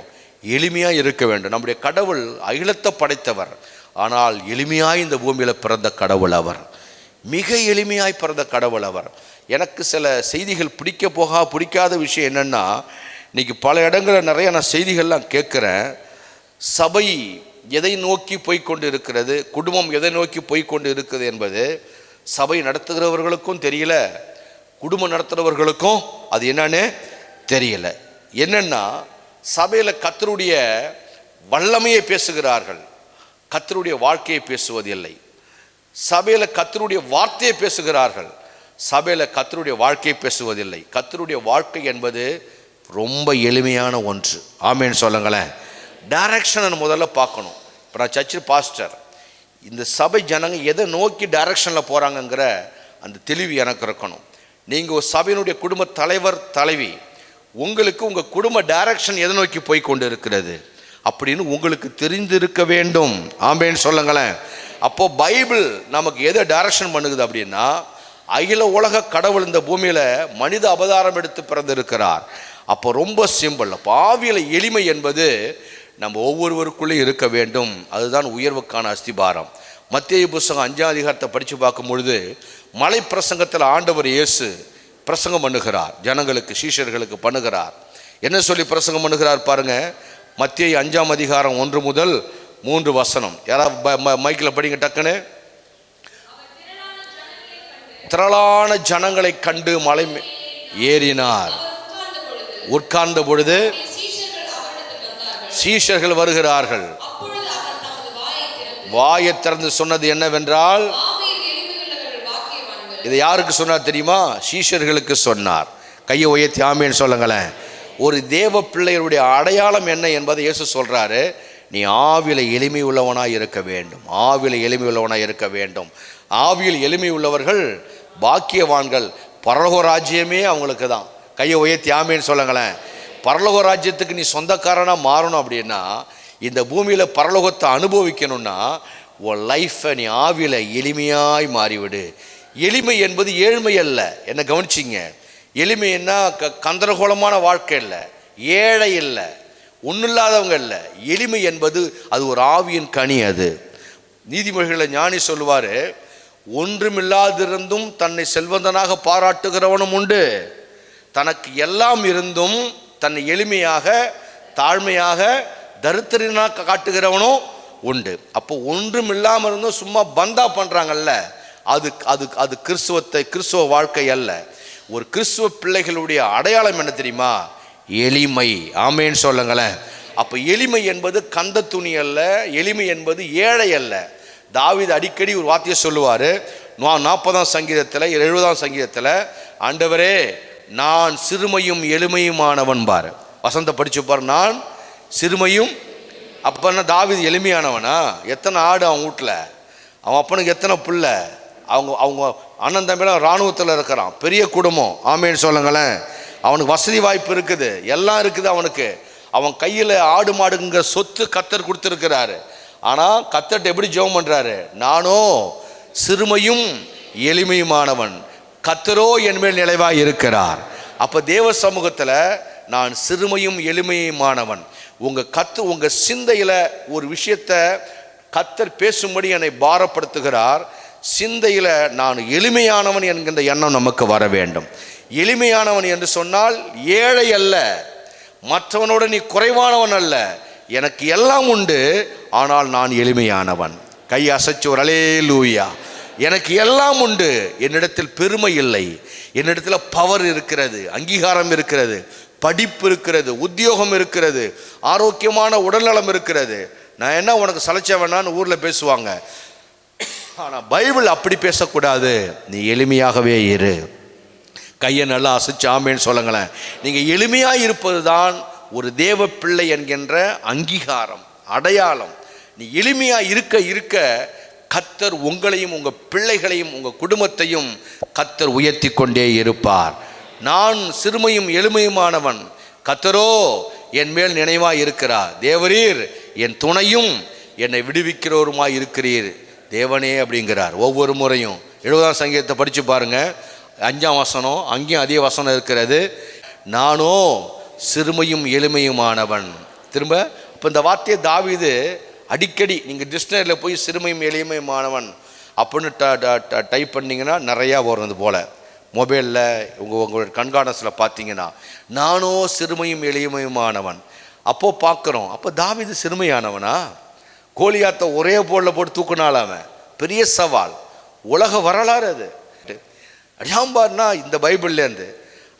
எளிமையாக இருக்க வேண்டும். நம்முடைய கடவுள் அகிலத்தை படைத்தவர், ஆனால் எளிமையாய் இந்த பூமியில் பிறந்த கடவுள் அவர். மிக எளிமையாய் பிறந்த கடவுள் அவர். எனக்கு சில செய்திகள் பிடிக்காத விஷயம் என்னென்னா, இன்றைக்கி பல இடங்களில் நிறைய நான் செய்திகள்லாம் கேட்குறேன். சபை எதை நோக்கி போய்கொண்டு இருக்கிறது, குடும்பம் எதை நோக்கி போய்கொண்டு இருக்குது என்பது சபை நடத்துகிறவர்களுக்கும் தெரியல, குடும்பம் நடத்துகிறவர்களுக்கும் அது என்னன்னு தெரியல. என்னென்னா, சபையில் கர்த்தருடைய வல்லமையை பேசுகிறார்கள், கர்த்தருடைய வாழ்க்கையை பேசுவதில்லை. சபையில் கர்த்தருடைய வார்த்தையை பேசுகிறார்கள், சபையில் கர்த்தருடைய வாழ்க்கையை பேசுவதில்லை. கர்த்தருடைய வாழ்க்கை என்பது ரொம்ப எளிமையான ஒன்று. ஆமேன்னு சொல்லுங்களேன். டைரக்ஷனை முதல்ல பார்க்கணும். இப்போ நான் சர்ச்சு பாஸ்டர், இந்த சபை ஜனங்க எதை நோக்கி டைரக்ஷனில் போகிறாங்கங்கிற அந்த தெளிவு எனக்கு இருக்கணும். நீங்கள் ஒரு சபையினுடைய குடும்ப தலைவர் தலைவி, உங்களுக்கு உங்கள் குடும்ப டைரக்ஷன் எதை நோக்கி போய் கொண்டு இருக்கிறது அப்படின்னு உங்களுக்கு தெரிந்திருக்க வேண்டும். ஆமேன்னு சொல்லுங்களேன். அப்போது பைபிள் நமக்கு எதை டைரக்ஷன் பண்ணுது அப்படின்னா, அகில உலக கடவுள் இந்த பூமியில் மனித அவதாரம் எடுத்து பிறந்திருக்கிறார். அப்போ ரொம்ப சிம்பிள். அப்போ ஆவியில் எளிமை என்பது நம்ம ஒவ்வொருவருக்குள்ளே இருக்க வேண்டும். அதுதான் உயர்வுக்கான அஸ்திபாரம். மத்தேயு புத்தகம் 5ஆம் அதிகாரத்தை படித்து பார்க்கும் பொழுது, மலை பிரசங்கத்தில் ஆண்டவர் இயேசு பிரசங்கம் பண்ணுகிறார், ஜனங்களுக்கு சீஷர்களுக்கு பண்ணுகிறார். என்ன சொல்லி பிரசங்கம் பண்ணுகிறார் பாருங்க. மத்தேயு 5ஆம் அதிகாரம் 1 முதல் 3 வசனம். யாராவது மைக்கில் படிங்க டக்குன்னு. திரளான ஜனங்களை கண்டு மலை ஏறினார். உட்கார்ந்த பொழுது சீஷர்கள் வருகிறார்கள். வாயை திறந்து சொன்னது என்னவென்றால், இதை யாருக்கு சொன்னார் தெரியுமா? சீஷர்களுக்கு சொன்னார். கையை உயர்த்தி ஆமேன்னு சொல்லுங்களேன். ஒரு தேவ பிள்ளைகளுடைய அடையாளம் என்ன என்பதை இயேசு சொல்றாரு. நீ ஆவியில் எளிமை உள்ளவனாய் இருக்க வேண்டும், ஆவியில் எளிமை உள்ளவனாய் இருக்க வேண்டும். ஆவியில் எளிமை உள்ளவர்கள் பாக்கியவான்கள், பரலோக ராஜ்யமே அவங்களுக்கு தான். கையை உயர்த்தி ஆமேன்னு சொல்லுங்களேன். பரலோக ராஜ்யத்துக்கு நீ சொந்தக்காரனாக மாறணும் அப்படின்னா, இந்த பூமியில் பரலோகத்தை அனுபவிக்கணும்னா உன் லைஃப்பை நீ ஆவியில் எளிமையாய் மாறிவிடு. எளிமை என்பது ஏழ்மை அல்ல. என்ன கவனிச்சிங்க? எளிமைன்னா கந்தரகோலமான வாழ்க்கை இல்லை, ஏழை இல்லை, ஒன்றும் இல்லாதவங்க இல்லை. எளிமை என்பது அது ஒரு ஆவியின் கனி. அது நீதிமொழிகளில் ஞானி சொல்லுவார், ஒன்றுமில்லாதிருந்தும் தன்னை செல்வந்தனாக பாராட்டுகிறவனும் உண்டு, தனக்கு எல்லாம் இருந்தும் தன்னை எளிமையாக தாழ்மையாக தரித்திரனாக காட்டுகிறவனும் உண்டு. அப்போ ஒன்றும் இல்லாமல் இருந்தும் சும்மா பந்தா பண்ணுறாங்கல்ல, அது அது அது கிறிஸ்துவ வாழ்க்கை அல்ல. ஒரு கிறிஸ்துவ பிள்ளைகளுடைய அடையாளம் என்ன தெரியுமா? எளிமை. ஆமேன்னு சொல்லுங்களேன். அப்போ எளிமை என்பது கந்த துணி அல்ல, எளிமை என்பது ஏழை அல்ல. தாவீது அடிக்கடி ஒரு வார்த்தையை சொல்லுவார். 40ஆம் சங்கீதத்தில் 70ஆம் சங்கீதத்தில், ஆண்டவரே நான் சிறுமையும் எளிமையுமானவன் பாரு. வசந்த படிச்சு பாரு, நான் சிறுமையும். அப்பன்னா தாவீது எளிமையானவனா? எத்தனை ஆடு அவன் வீட்டில், அவன் அப்பனுக்கு எத்தனை பிள்ளை, அவங்க அண்ணன் தம்பிலாம் இராணுவத்தில் இருக்கிறான், பெரிய குடும்பம். ஆமேன்னு சொல்லுங்களேன். அவனுக்கு வசதி வாய்ப்பு இருக்குது, எல்லாம் இருக்குது அவனுக்கு. அவன் கையில் ஆடு மாடுங்கிற சொத்து கர்த்தர் கொடுத்துருக்கிறாரு. ஆனால் கர்த்தர்ட்ட எப்படி ஜெபம் பண்ணுறாரு? நானோ சிறுமையும் எளிமையுமானவன், கர்த்தரோ என் மேல் நிலைவாய் இருக்கிறார். அப்போ தேவ சமூகத்தில் நான் சிறுமையும் எளிமையுமானவன். உங்கள் சிந்தையில் ஒரு விஷயத்தை கர்த்தர் பேசும்படி என்னை பாரப்படுத்துகிறார். சிந்தையில் நான் எளிமையானவன் என்கின்ற எண்ணம் நமக்கு வர வேண்டும். எளிமையானவன் என்று சொன்னால் ஏழை அல்ல, மற்றவனோட நீ குறைவானவன் அல்ல, எனக்கு எல்லாம் உண்டு ஆனால் நான் எளிமையானவன். கை அசைச்சு ஒரு அல்லேலூயா. எனக்கு எல்லாம் உண்டு, என்னிடத்தில் பெருமை இல்லை, என்னிடத்தில் பவர் இருக்கிறது, அங்கீகாரம் இருக்கிறது, படிப்பு இருக்கிறது, உத்தியோகம் இருக்கிறது, ஆரோக்கியமான உடல்நலம் இருக்கிறது. நான் என்ன உனக்கு சலைச்ச வேணான்னு ஊரில் பேசுவாங்க. ஆனால் பைபிள் அப்படி பேசக்கூடாது. நீ எளிமையாகவே இரு. கையை நல்லா அசைச்சு ஆமேன்னு சொல்லுங்களேன். நீங்கள் எளிமையாக இருப்பது தான் ஒரு தேவ பிள்ளை என்கின்ற அங்கீகாரம், அடையாளம். நீ எளிமையாக இருக்க இருக்க கர்த்தர் உங்களையும் உங்கள் பிள்ளைகளையும் உங்கள் குடும்பத்தையும் கர்த்தர் உயர்த்தி கொண்டே இருப்பார். நான் சிறுமையும் எளிமையுமானவன், கர்த்தரோ என் மேல் நினைவாய் இருக்கிறார். தேவரீர் என் துணையும் என்னை விடுவிக்கிறவருமாய் இருக்கிறீர் தேவனே அப்படிங்கிறார். ஒவ்வொரு முறையும் 70ஆம் சங்கீதத்தை படித்து பாருங்கள், 5ஆம் வசனம், அங்கேயும் அதே வசனம் இருக்கிறது. நானோ சிறுமையும் எளிமையுமானவன். திரும்ப இப்போ இந்த வார்த்தையை தாவீது அடிக்கடி நீங்கள் டிக்ஷனரியில் போய் சிறுமையும் எளிமையுமானவன் அப்படின்னு டைப் பண்ணிங்கன்னா நிறையா வரும். இது போல் மொபைலில் உங்களோட கண்காணஸில் பார்த்தீங்கன்னா நானோ சிறுமையும் எளிமையுமானவன். அப்போது பார்க்குறோம், அப்போ தாவீது சிறுமையானவனா? கோலியாத்தை ஒரே போலில் போட்டு தூக்குனால அவன் பெரிய சவால், உலக வரலாறு அது. அடியாம்பார்னா இந்த பைபிள்லேருந்து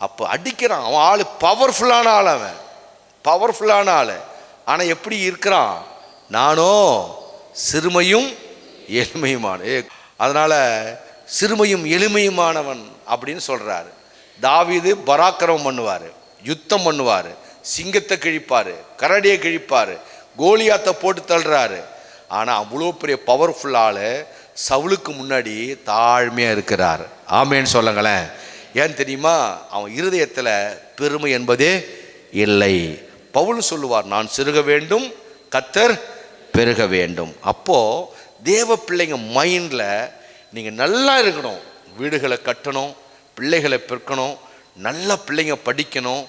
அப்போ அடிக்கிறான். அவன் ஆள் பவர்ஃபுல்லான ஆள், அவன் பவர்ஃபுல்லான ஆள். ஆனால் எப்படி இருக்கிறான்? நானோ சிறுமையும் எளிமையுமான. அதனால் சிறுமையும் எளிமையுமானவன் அப்படின்னு சொல்கிறாரு. தாவீது பராக்கிரமம் பண்ணுவார், யுத்தம் பண்ணுவார், சிங்கத்தை கிழிப்பார், கரடியை கிழிப்பார், கோலியாத்தை போட்டு தள்ளுறாரு. ஆனால் அவ்வளோ பெரிய பவர்ஃபுல் ஆள் சவுலுக்கு முன்னாடி தாழ்மையாக இருக்கிறார். ஆமேன்னு சொல்லுங்களேன். ஏன் தெரியுமா? அவன் இருதயத்தில் பெருமை என்பதே இல்லை. பவுல் சொல்லுவார், நான் சிறுக வேண்டும், கர்த்தர் பெருக வேண்டும். அப்போது தேவ பிள்ளைங்க மைண்டில் நீங்கள் நல்லா இருக்கணும். வீடுகளை கட்டணும், பிள்ளைகளை பெருக்கணும், நல்ல பிள்ளைங்க படிக்கணும்,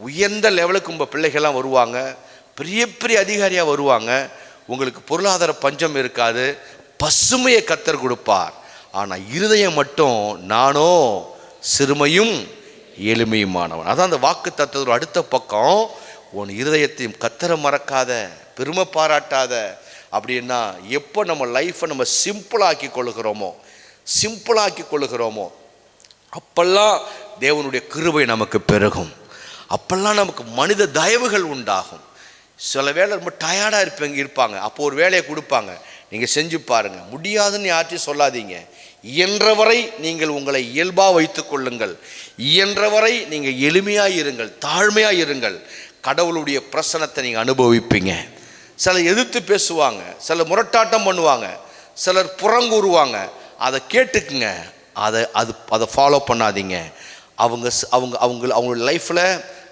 உயர்ந்த லெவலுக்கு உங்கள் பிள்ளைகள்லாம் வருவாங்க, பெரிய பெரிய அதிகாரியாக வருவாங்க, உங்களுக்கு பொருளாதார பஞ்சம் இருக்காது, பசுமையை கர்த்தர் கொடுப்பார். ஆனால் இருதயம் மட்டும் நானோ சிறுமையும் எளிமையுமானவன். அதான் அந்த வாக்கு தத்துவத்தோட அடுத்த பக்கம், உன் இருதயத்தையும் கர்த்தரை மறக்காத, பெருமை பாராட்டாத. அப்படின்னா எப்போ நம்ம லைஃப்பை நம்ம சிம்பிளாக்கி கொள்ளுகிறோமோ அப்பெல்லாம் தேவனுடைய கிருபை நமக்கு பெருகும். அப்பெல்லாம் நமக்கு மனித தயவுகள் உண்டாகும். சில வேளை ரொம்ப டயர்டாக இருப்பாங்க. அப்போ ஒரு வேலையை கொடுப்பாங்க, நீங்கள் செஞ்சு பாருங்கள். முடியாதுன்னு யார்ட்டையும் சொல்லாதீங்க. இயன்றவரை நீங்கள் உங்களை இயல்பாக வைத்து கொள்ளுங்கள். இயன்றவரை நீங்கள் எளிமையாக இருங்கள், தாழ்மையாக இருங்கள். கடவுளுடைய பிரசன்னத்தை நீங்கள் அனுபவிப்பீங்க. சிலர் எதிர்த்து பேசுவாங்க, சிலர் முரட்டாட்டம் பண்ணுவாங்க, சிலர் புறங்கூறுவாங்க. அதை கேட்டுக்குங்க, அதை ஃபாலோ பண்ணாதீங்க. அவங்க லைஃப்பில்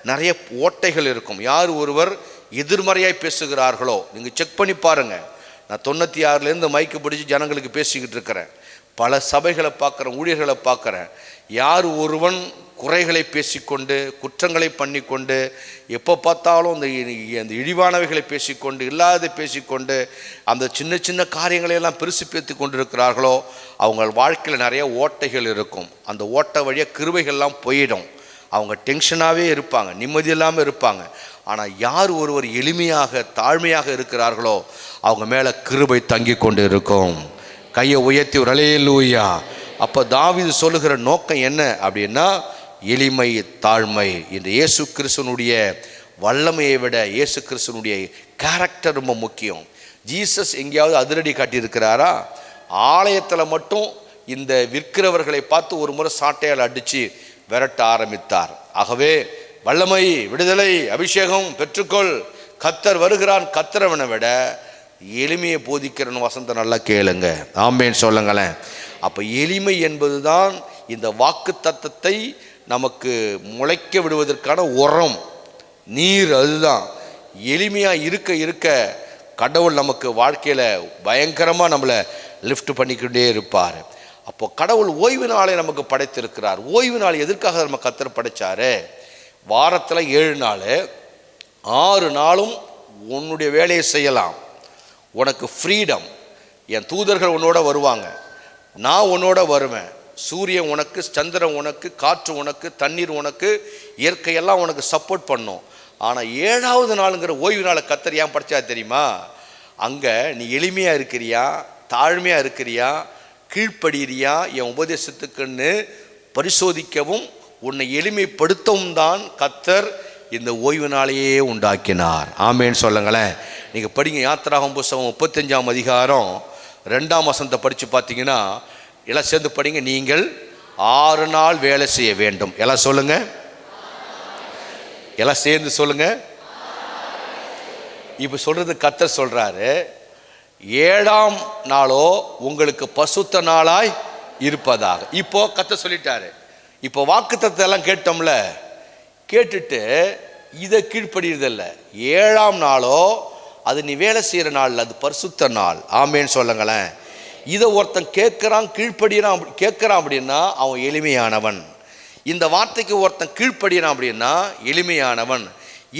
நிறைய ஓட்டைகள் இருக்கும். யார் ஒருவர் எதிர்மறையாய் பேசுகிறார்களோ நீங்கள் செக் பண்ணி பாருங்கள். நான் 96லேருந்து மைக்கு பிடிச்சி ஜனங்களுக்கு பேசிக்கிட்டு இருக்கிறேன். பல சபைகளை பார்க்குறேன், ஊழியர்களை பார்க்குறேன். யார் ஒருவன் குறைகளை பேசிக்கொண்டு, குற்றங்களை பண்ணிக்கொண்டு, எப்போ பார்த்தாலும் அந்த இழிவானவைகளை பேசிக்கொண்டு, இல்லாததை பேசிக்கொண்டு, அந்த சின்ன சின்ன காரியங்களையெல்லாம் பெருசு பேர்த்து கொண்டு இருக்கிறார்களோ அவங்க வாழ்க்கையில் நிறைய ஓட்டைகள் இருக்கும். அந்த ஓட்டை வழியாக கிருபைகள்லாம் போயிடும். அவங்க டென்ஷனாகவே இருப்பாங்க, நிம்மதி இல்லாமல் இருப்பாங்க. ஆனால் யார் ஒருவர் எளிமையாக தாழ்மையாக இருக்கிறார்களோ அவங்க மேலே கிருபை தங்கி கொண்டு இருக்கும். கையை உயர்த்தி ஒரு அல்லேலூயா. அப்போ தாவீது சொல்லுகிற நோக்கம் என்ன அப்படின்னா, எளிமை, தாழ்மை. இன்று இயேசு கிறிஸ்துவனுடைய வல்லமையை விட இயேசு கிறிஸ்துவனுடைய கேரக்டர் ரொம்ப முக்கியம். ஜீசஸ் எங்கேயாவது அதிரடி காட்டியிருக்கிறாரா? ஆலயத்தில் மட்டும் இந்த விற்கிறவர்களை பார்த்து ஒரு முறை சாட்டையால் அடித்து விரட்ட ஆரம்பித்தார். ஆகவே வல்லமை, விடுதலை, அபிஷேகம் பெற்றுக்கொள், கர்த்தர் வருகிறான். கர்த்தரவனை விட எளிமையை போதிக்கிறன்னு வசந்த நல்லா கேளுங்க. ஆமேன்னு சொல்லுங்களேன். அப்போ எளிமை என்பது தான் இந்த வாக்கு தத்தத்தை நமக்கு முளைக்க விடுவதற்கான உரம், நீர். அதுதான் எளிமையாக இருக்க இருக்க கடவுள் நமக்கு வாழ்க்கையில் பயங்கரமாக நம்மளை லிஃப்ட் பண்ணிக்கிட்டே இருப்பார். அப்போ கடவுள் ஓய்வு நாளை நமக்கு படைத்திருக்கிறார். ஓய்வு நாள் எதற்காக நம்ம கர்த்தர் படைச்சாரு? வாரத்தில் 7 நாள், 6 நாளும் உன்னுடைய வேலையை செய்யலாம். உனக்கு ஃப்ரீடம். என் தூதர்கள் உன்னோட வருவாங்க. நான் உன்னோட வருவேன். சூரியன் உனக்கு, சந்திரன் உனக்கு, காற்று உனக்கு, தண்ணீர் உனக்கு, இயற்கையெல்லாம் உனக்கு சப்போர்ட் பண்ணும். ஆனால் 7வது நாளுங்கிற ஓய்வு நாளை கர்த்தர் ஏன் படைச்சா தெரியுமா? அங்கே நீ எளிமையாக இருக்கிறியா, தாழ்மையாக இருக்கிறியா, கீழ்ப்படுகிறியா என் உபதேசத்துக்குன்னு பரிசோதிக்கவும் உன்னை எளிமைப்படுத்தவும் தான் கர்த்தர் இந்த ஓய்வு நாளையே உண்டாக்கினார். ஆமேன்னு சொல்லுங்களேன். நீங்கள் படிங்க, யாத்திராகமம் புஸ்தகம் 35ஆம் அதிகாரம் 2ஆம் வசனத்தை படித்து பார்த்தீங்கன்னா, எல்லாம் சேர்ந்து படிங்க. நீங்கள் 6 நாள் வேலை செய்ய வேண்டும். எல்லாம் சொல்லுங்க, எல்லாம் சேர்ந்து சொல்லுங்க. இப்போ சொல்றது கர்த்தர் சொல்றாரு, 7ஆம் நாளோ உங்களுக்கு பசுத்த நாளாய் இருப்பதாக. இப்போ கர்த்தர் சொல்லிட்டாரு. இப்போ வாக்குத்தத்தத்தை எல்லாம் கேட்டோம்ல, கேட்டுட்டு இதை கீழ்ப்படியறதில்ல. 7ஆம் நாளோ அது நீ வேலை செய்கிற நாள், அது பரிசுத்த நாள். ஆமேன்னு சொல்லுங்களேன். இதை ஒருத்தன் கேட்குறான், கீழ்ப்படுகிறான், கேட்குறான் அப்படின்னா அவன் எளிமையானவன். இந்த வார்த்தைக்கு ஒருத்தன் கீழ்ப்படுகிறான் அப்படின்னா எளிமையானவன்.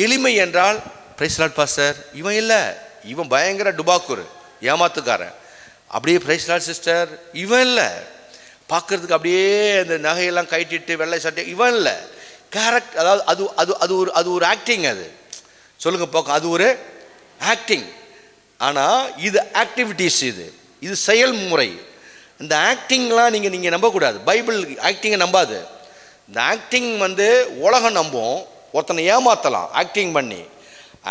எளிமை என்றால் பிரைஸ் லார்ட் பாஸ்டர் இவன் இல்லை, இவன் பயங்கர டுபாக்கூர், ஏமாத்துக்காரன். அப்படியே பிரைஸ் லார்ட் சிஸ்டர் இவன் இல்லை, பார்க்கறதுக்கு அப்படியே அந்த நகையெல்லாம் கைட்டிட்டு வெள்ளை சட்டை இவன் இல்லை. கேரக்டர், அதாவது அது அது அது ஒரு அது ஒரு ஆக்டிங். அது சொல்லுங்க பார்க்க, அது ஒரு ஆக்டிங். ஆனால் இது ஆக்டிவிட்டீஸ், இது செயல்முறை. இந்த ஆக்டிங்லாம் நீங்கள் நம்பக்கூடாது. பைபிள் ஆக்டிங்கை நம்பாது. இந்த ஆக்டிங் உலகம் நம்பும், ஒருத்தனை ஏமாற்றலாம் ஆக்டிங் பண்ணி.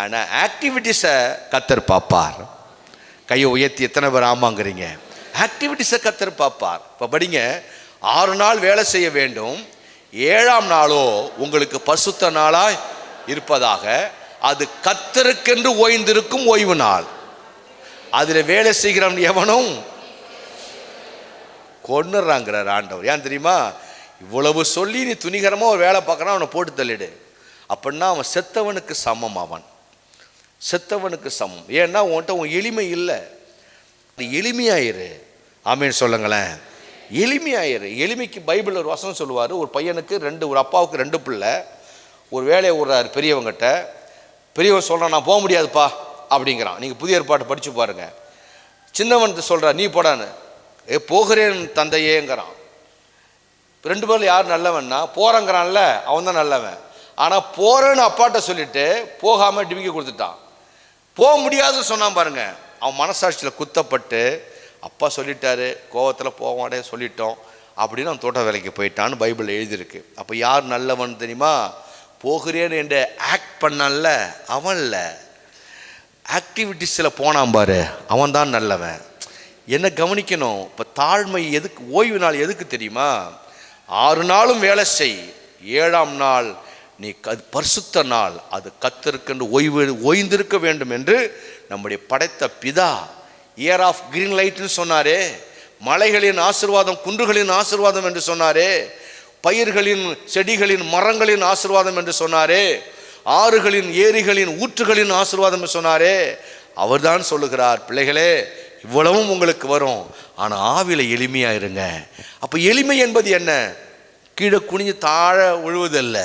ஆனால் ஆக்டிவிட்டீஸை கர்த்தர் பார்ப்பார். கையை உயர்த்தி எத்தனை பேர் ஆமாங்கிறீங்க? ஆக்டிவிட்டீஸை கர்த்தர் பார்ப்பார். இப்போ படிங்க, 6 நாள் வேலை செய்ய வேண்டும், 7ஆம் நாளோ உங்களுக்கு பசுத்த நாளாய் இருப்பதாக. அது கர்த்தருக்கென்று ஓய்ந்திருக்கும் ஓய்வு நாள். அதில் வேலை செய்கிறவன் எவனும் கொன்னுறாங்கிறார் ஆண்டவர். ஏன் தெரியுமா? இவ்வளவு சொல்லி நீ துணிகரமாக ஒரு வேலை பார்க்கறான், அவனை போட்டு தள்ளிடு அப்படின்னா அவன் செத்தவனுக்கு சமம். அவன் செத்தவனுக்கு சமம். ஏன்னா உன்கிட்ட உன் எளிமை இல்லை. எளிமையாயிரு. ஆமேன்னு சொல்லுங்களேன். எளிமையாயிரு. எளிமைக்கு பைபிள் ஒரு வசனம் சொல்லுவார். ஒரு பையனுக்கு ஒரு அப்பாவுக்கு 2 பிள்ளை. ஒரு வேலையை விடுறாரு பெரியவங்கிட்ட. பெரியவன் சொல்கிறான், நான் போக முடியாதுப்பா அப்படிங்கிறான். நீங்கள் புதிய ஏற்பாட்டை படித்து பாருங்கள். சின்னவன் சொல்கிறார், நீ போடான்னு. போகிறேன் தந்தையேங்கிறான். 2 பேரில் யார் நல்லவன்னா? போகிறங்கிறான்ல, அவன் தான் நல்லவன். ஆனால் போகிறேன்னு அப்பாட்ட சொல்லிட்டு போகாமல் டிமிக்கி கொடுத்துட்டான். போக முடியாதுன்னு சொன்னான் பாருங்க. அவன் மனசாட்சியில் குத்தப்பட்டு, அப்பா சொல்லிட்டாரு, கோவத்தில் போவாடே சொல்லிட்டோம் அப்படின்னு அவன் தோட்ட வேலைக்கு போயிட்டான்னு பைபிள் எழுதியிருக்கு. அப்போ யார் நல்லவன் தெரியுமா? போகிறேன்னு என்று ஆக்ட் பண்ணான்ல அவன் இல்லை, ஆக்டிவிட்டீஸில் போனான் பாரு, அவன் தான் நல்லவன். என்ன கவனிக்கணும்? இப்போ தாழ்மை எதுக்கு? ஓய்வு நாள் எதுக்கு தெரியுமா? 6 நாளும் வேலை செய், 7ஆம் நாள் நீ பரிசுத்த நாள், அது கர்த்தருக்கென்று ஓய்ந்திருக்க வேண்டும் என்று நம்முடைய படைத்த பிதா இயர் ஆஃப் கிரீன் லைட்னு சொன்னாரே, மலைகளின் ஆசீர்வாதம், குன்றுகளின் ஆசீர்வாதம் என்று சொன்னாரே, பயிர்களின், செடிகளின், மரங்களின் ஆசீர்வாதம் என்று சொன்னாரே, ஆறுகளின், ஏரிகளின், ஊற்றுகளின் ஆசீர்வாதம் என்று சொன்னாரே, அவர்தான் சொல்லுகிறார், பிள்ளைகளே இவ்வளவும் உங்களுக்கு வரும், ஆனால் ஆவில எளிமையாக இருங்க. அப்போ எளிமை என்பது என்ன? கீழே குனிஞ்சு தாழ விழுவதில்ல.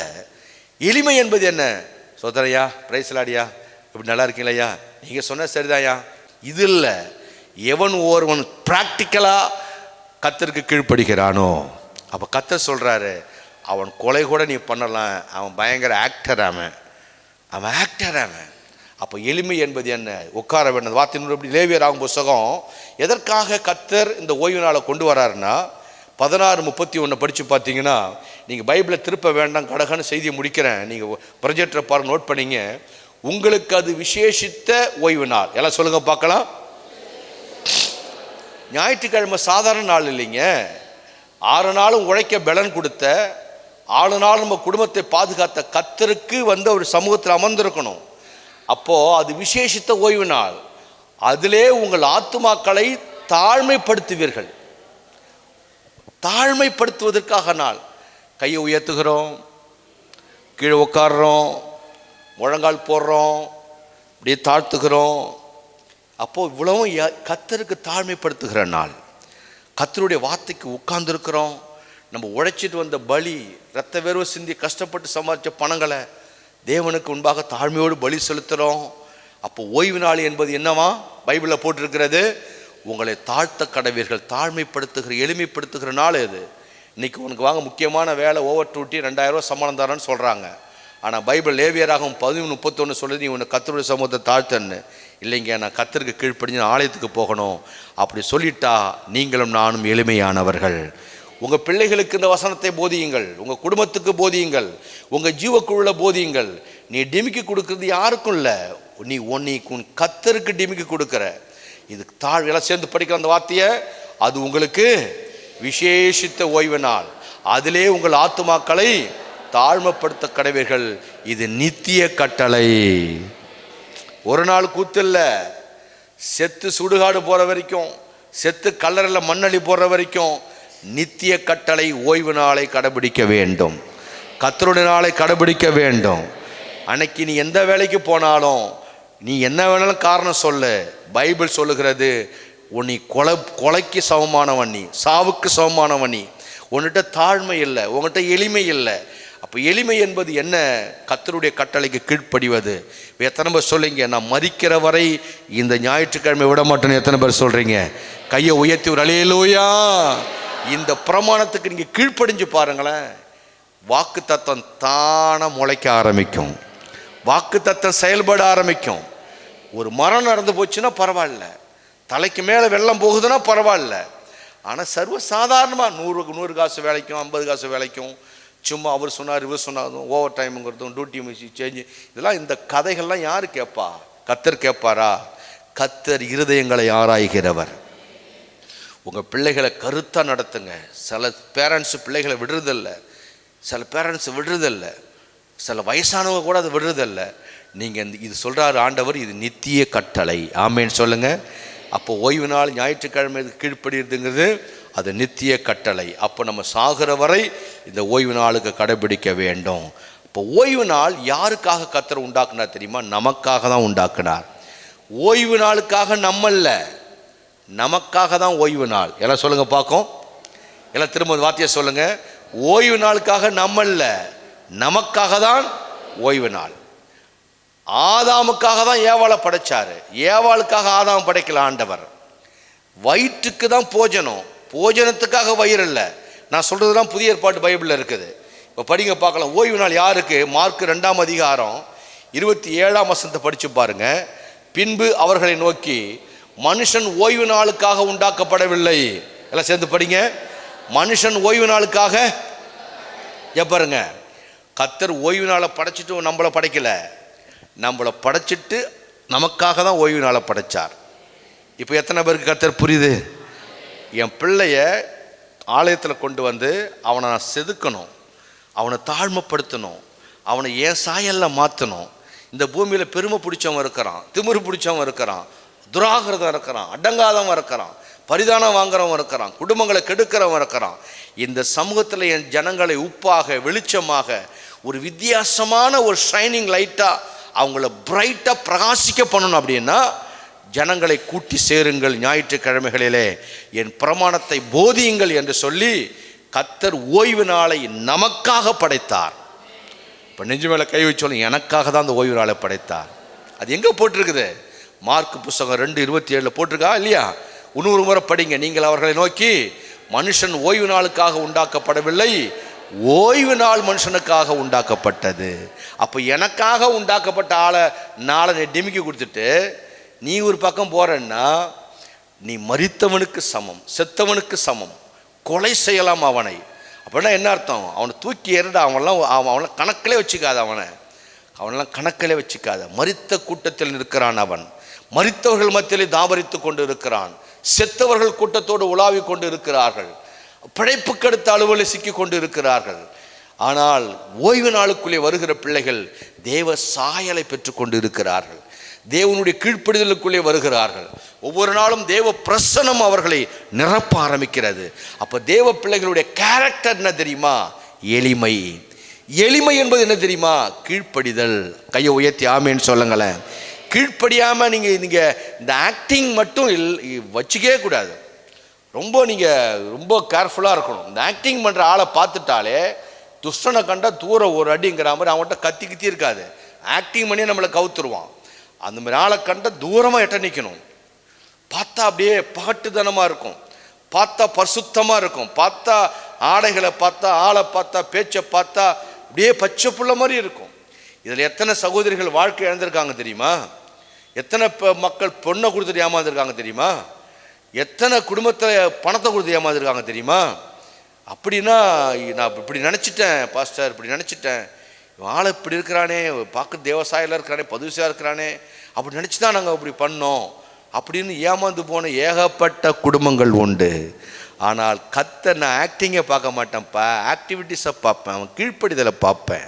எளிமை என்பது என்ன? சோதரையா, பிரைஸ்லாடியா, இப்படி நல்லா இருக்கீங்களா, நீங்கள் சொன்ன சரிதாயா, இது இல்லை. எவன் ஒருவன் ப்ராக்டிக்கலாக கர்த்தருக்கு கீழ்ப்படுகிறானோ, அப்போ கர்த்தர் சொல்கிறாரு, அவன் கொலை கூட நீ பண்ணலாம், அவன் பயங்கர ஆக்டர், அவன் ஆக்டர். அப்போ எளிமை என்பது என்ன? உட்கார வேண்டும். வார்த்தையினுடைய அப்படி லேவியராகும் புத்தகம் எதற்காக கர்த்தர் இந்த ஓய்வு நாளை கொண்டு வராருன்னா, 16:31 படித்து பார்த்தீங்கன்னா, நீங்கள் பைபிளை திருப்ப வேண்டாம், கடகன்னு செய்தியை முடிக்கிறேன், நீங்கள் ப்ரொஜெக்டரை பாருங்க, நோட் பண்ணிங்க. உங்களுக்கு அது விசேஷித்த ஓய்வு நாள். எல்லாம் சொல்லுங்க பார்க்கலாம். ஞாயிற்றுக்கிழமை சாதாரண நாள் இல்லைங்க. 6 நாளும் உழைக்க பலன் கொடுத்த, 6 நாள் நம்ம குடும்பத்தை பாதுகாத்த கர்த்தருக்கு ஒரு சமூகத்தில் அமர்ந்திருக்கணும். அப்போது அது விசேஷித்த ஓய்வு நாள். அதிலே உங்கள் ஆத்துமாக்களை தாழ்மைப்படுத்துவீர்கள். தாழ்மைப்படுத்துவதற்காக நாள். கையை உயர்த்துகிறோம், கீழே உட்காடுறோம், முழங்கால் போடுறோம், அப்படியே தாழ்த்துகிறோம். அப்போது இவ்வளவும் கர்த்தருக்கு தாழ்மைப்படுத்துகிற நாள். கர்த்தருடைய வார்த்தைக்கு உட்கார்ந்துருக்கிறோம். நம்ம உழைச்சிட்டு வந்த பலி, ரத்த வேர்வை சிந்தி கஷ்டப்பட்டு சம்பாதிச்ச பணங்களை தேவனுக்கு முன்பாக தாழ்மையோடு பலி செலுத்துகிறோம். அப்போ ஓய்வு நாள் என்பது என்னவா? பைபிளில் போட்டிருக்கிறது, உங்களை தாழ்த்த கடவீர்கள். தாழ்மைப்படுத்துகிற எளிமைப்படுத்துகிற நாள் இது. இன்றைக்கி உனக்கு வாங்க முக்கியமான வேலை, ஓவர் டூட்டி 2000 ரூபா சம்பளம் தரேன்னு சொல்கிறாங்க. ஆனால் பைபிள் லேவியராகவும் 13:31 சொல்லுது, நீ உன்னை கர்த்தருடைய சமூகத்தை தாழ்த்தன்னு. இல்லைங்க, நான் கர்த்தருக்கு கீழ்ப்படிஞ்சு ஆலயத்துக்கு போகணும் அப்படி சொல்லிட்டா நீங்களும் நானும் எளிமையானவர்கள். உங்கள் பிள்ளைகளுக்கு இந்த வசனத்தை போதியுங்கள், உங்கள் குடும்பத்துக்கு போதியுங்கள், உங்கள் ஜீவக்குழுவில் போதியுங்கள். நீ டிமிக்கி கொடுக்கறது யாருக்கும் இல்லை, நீ உன் கர்த்தருக்கு டிமிக்கி கொடுக்குற. இது எல்லாம் சேர்ந்து படிக்கிற அந்த வார்த்தையை, அது உங்களுக்கு விசேஷித்த ஓய்வு நாள். அதிலே உங்கள் ஆத்துமாக்களை தாழ்மைப்படுத்த கடவீர்கள். இது நித்திய கட்டளை. ஒரு நாள் கூத்தில்ல, செத்து சுடுகாடு போகிற வரைக்கும், செத்து கல்லறையில் மண்ணள்ளி போடுற வரைக்கும் நித்திய கட்டளை. ஓய்வு நாளை கடைபிடிக்க வேண்டும், கர்த்தருடைய நாளை கடைபிடிக்க வேண்டும். அன்னைக்கு நீ எந்த வேலைக்கு போனாலும், நீ என்ன வேணாலும் காரணம் சொல்லு, பைபிள் சொல்லுகிறது நீ கொலைக்கு சமமானவன், நீ சாவுக்கு சமமானவன், நீ உன்கிட்ட தாழ்மை இல்லை, உங்கள்கிட்ட எளிமை இல்லை. அப்போ எளிமை என்பது என்ன? கர்த்தருடைய கட்டளைக்கு கீழ்ப்படிவது. எத்தனை பேர் சொல்றீங்க, நான் மரிக்கிற வரை இந்த ஞாயிற்றுக்கிழமை விட மாட்டேன்னு எத்தனை பேர் சொல்றீங்க? கையை உயர்த்தி ஒரு அல்லேலூயா. இந்த பிரமாணத்துக்கு நீங்கள் கீழ்ப்படிஞ்சு பாருங்களேன், வாக்கு தத்தம் தானே முளைக்க ஆரம்பிக்கும், வாக்கு தத்தம் செயல்பட ஆரம்பிக்கும். ஒரு மரம் நடந்து போச்சுன்னா பரவாயில்ல, தலைக்கு மேலே வெள்ளம் போகுதுன்னா பரவாயில்ல. ஆனால் சர்வ சாதாரணமாக 100 காசு வேலைக்கும் 50 காசு வேலைக்கும், சும்மா அவர் சொன்னார் இவர் சொன்னாலும், ஓவர் டைமுங்கிறதும், டியூட்டி மிஷின் சேஞ்சு, இதெல்லாம் இந்த கதைகள்லாம் யார் கேட்பா? கர்த்தர் கேட்பாரா? கர்த்தர் இருதயங்களை ஆராய்கிறவர். உங்கள் பிள்ளைகளை கருத்தாக நடத்துங்க. சில பேரண்ட்ஸு பிள்ளைகளை விடுறதில்ல, சில பேரண்ட்ஸ் விடுறதில்ல, சில வயசானவங்க கூட அதை விடுறதில்ல. நீங்கள் இது சொல்கிறாரு ஆண்டவர், இது நித்திய கட்டளை. ஆமேன்னு சொல்லுங்கள். அப்போ ஓய்வு நாள் ஞாயிற்றுக்கிழமை கீழ்ப்படுகிறதுங்கிறது அது நித்திய கட்டளை. அப்போ நம்ம சாகிற வரை இந்த ஓய்வு நாளுக்கு கடைபிடிக்க வேண்டும். இப்போ ஓய்வு நாள் யாருக்காக கர்த்தர் உண்டாக்குனார் தெரியுமா? நமக்காக தான் உண்டாக்குனார். ஓய்வு நாளுக்காக நம்மல்ல, நமக்காக தான் ஓய்வு நாள். எல்லாம் சொல்லுங்க பார்க்கும், எல்லாம் திரும்ப வார்த்தையை சொல்லுங்க. ஓய்வு நாளுக்காக நம்மல்ல, நமக்காக தான் ஓய்வு நாள். ஆதாமுக்காக தான் ஏவாளை படைச்சாரு, ஏவாளுக்காக ஆதாம் படைக்கல ஆண்டவர். வயிற்றுக்கு தான் போஜனம், போஜனத்துக்காக வயிறு இல்லை. நான் சொல்றதுதான் புதிய ஏற்பாட்டு பைபிளில் இருக்குது. இப்போ படிங்க பார்க்கலாம். ஓய்வு நாள் யாருக்கு? மார்க் 2ஆம் அதிகாரம் 27ஆம் வசனத்தை படிச்சு பாருங்க. பின்பு அவர்களை நோக்கி, மனுஷன் ஓய்வு நாளுக்காக உண்டாக்கப்படவில்லை. எல்லாம் சேர்ந்து படிங்க. மனுஷன் ஓய்வு நாளுக்காக பாருங்க, கர்த்தர் ஓய்வு நாளை படைச்சிட்டு நம்மளை படைக்கல, நம்மளை படைச்சிட்டு நமக்காக தான் ஓய்வு நாளை படைச்சார். இப்போ எத்தனை பேருக்கு கர்த்தர் புரியுது? என் பிள்ளைய ஆலயத்தில் கொண்டு வந்து அவனை நான் செதுக்கணும், அவனை தாழ்மைப்படுத்தணும், அவனை என் சாயலில் மாற்றணும். இந்த பூமியில் பெருமை பிடிச்சவன் இருக்கிறான், திமிரு பிடிச்சவன் இருக்கிறான், துராகிரதம் இருக்கிறான், அடங்காதவன் இருக்கிறான், பரிதானம் வாங்குறவன் இருக்கிறான், குடும்பங்களை கெடுக்கிறவன் இருக்கிறான். இந்த சமூகத்தில் என் ஜனங்களை உப்பாக, வெளிச்சமாக, ஒரு வித்தியாசமான ஒரு ஷைனிங் லைட்டாக அவங்கள பிரைட்டாக பிரகாசிக்க பண்ணணும். அப்படின்னா ஜனங்களை கூட்டி சேருங்கள், ஞாயிற்றுக்கிழமைகளிலே என் பிரமாணத்தை போதியுங்கள் என்று சொல்லி கர்த்தர் ஓய்வு நாளை நமக்காக படைத்தார். இப்போ நெஞ்சு மேலே கை வச்சு சொல்லுங்க, எனக்காக தான் அந்த ஓய்வு நாளை படைத்தார். அது எங்கே போட்டிருக்குது? மார்க் புஸ்தகம் 2:27 போட்டிருக்கா இல்லையா? இன்னொரு முறை படிங்க. நீங்கள் அவர்களை நோக்கி, மனுஷன் ஓய்வு நாளுக்காக உண்டாக்கப்படவில்லை, ஓய்வு நாள் மனுஷனுக்காக உண்டாக்கப்பட்டது. அப்போ எனக்காக உண்டாக்கப்பட்ட நாளை நீ டிமிக்கி கொடுத்துட்டு நீ ஒரு பக்கம் போறன்னா, நீ மரித்தவனுக்கு சமம், செத்தவனுக்கு சமம், கொலை செய்யலாம் அவனை. அப்படின்னா என்ன அர்த்தம்? அவனை தூக்கி எறிடா, அவனெல்லாம் கணக்கிலே வச்சுக்காத, அவனெல்லாம் கணக்கிலே வச்சுக்காத. மரித்த கூட்டத்தில் இருக்கிறான் அவன், மரித்தவர்கள் மத்தியிலே தாபரித்து கொண்டு இருக்கிறான், செத்தவர்கள் கூட்டத்தோடு உலாவி கொண்டு இருக்கிறார்கள், பிழைப்புக்கு அடுத்த அலுவலில் சிக்கி கொண்டு இருக்கிறார்கள். ஆனால் ஓய்வு நாளுக்குள்ளே வருகிற பிள்ளைகள் தேவ சாயலை பெற்று கொண்டு இருக்கிறார்கள், தேவனுடைய கீழ்ப்படிதலுக்குள்ளே வருகிறார்கள். ஒவ்வொரு நாளும் தேவ பிரசனம் அவர்களை நிரப்ப ஆரம்பிக்கிறது. அப்போ தேவ பிள்ளைகளுடைய கேரக்டர் என்ன தெரியுமா? எளிமை. எளிமை என்பது என்ன தெரியுமா? கீழ்ப்படிதல். கையை உயர்த்தி ஆமேன்னு சொல்லுங்களேன். கீழ்ப்படியாமல் நீங்கள் இந்த ஆக்டிங் மட்டும் வச்சுக்கவே கூடாது. ரொம்ப கேர்ஃபுல்லாக இருக்கணும். இந்த ஆக்டிங் பண்ணுற ஆளை பார்த்துட்டாலே துஷ்டனை கண்டா தூரம் ஒரு அடிங்கிற மாதிரி அவன்கிட்ட கத்தி இருக்காது, ஆக்டிங் பண்ணி நம்மளை கவுத்துருவான். அந்த மாதிரி ஆளை கண்ட தூரமாக எட்ட நிற்கணும். பார்த்தா அப்படியே பாட்டுத்தனமாக இருக்கும், பார்த்தா பரிசுத்தமாக இருக்கும், பார்த்தா ஆடைகளை பார்த்தா, ஆளை பார்த்தா, பேச்சை பார்த்தா அப்படியே பச்சை புள்ள மாதிரி இருக்கும். இதில் எத்தனை சகோதரிகள் வாழ்க்கை இழந்திருக்காங்க தெரியுமா? எத்தனை மக்கள் பொண்ணை கொடுத்துட்டு ஏமாந்துருக்காங்க தெரியுமா? எத்தனை குடும்பத்தில் பணத்தை கொடுத்து ஏமாந்துருக்காங்க தெரியுமா? அப்படின்னா நான் இப்படி நினச்சிட்டேன் பாஸ்டர், இப்படி நினச்சிட்டேன், ஆளை இப்படி இருக்கிறானே, பார்க்க தேவசாயில் இருக்கிறானே, பதுசாக இருக்கிறானே, அப்படி நினச்சி தான் நாங்கள் அப்படி பண்ணோம் அப்படின்னு ஏமாந்து போன ஏகப்பட்ட குடும்பங்கள் உண்டு. ஆனால் கர்த்தர், நான் ஆக்டிங்கை பார்க்க மாட்டேன்ப்பா, ஆக்டிவிட்டீஸை பார்ப்பேன், அவன் கீழ்ப்படிதலை பார்ப்பேன்.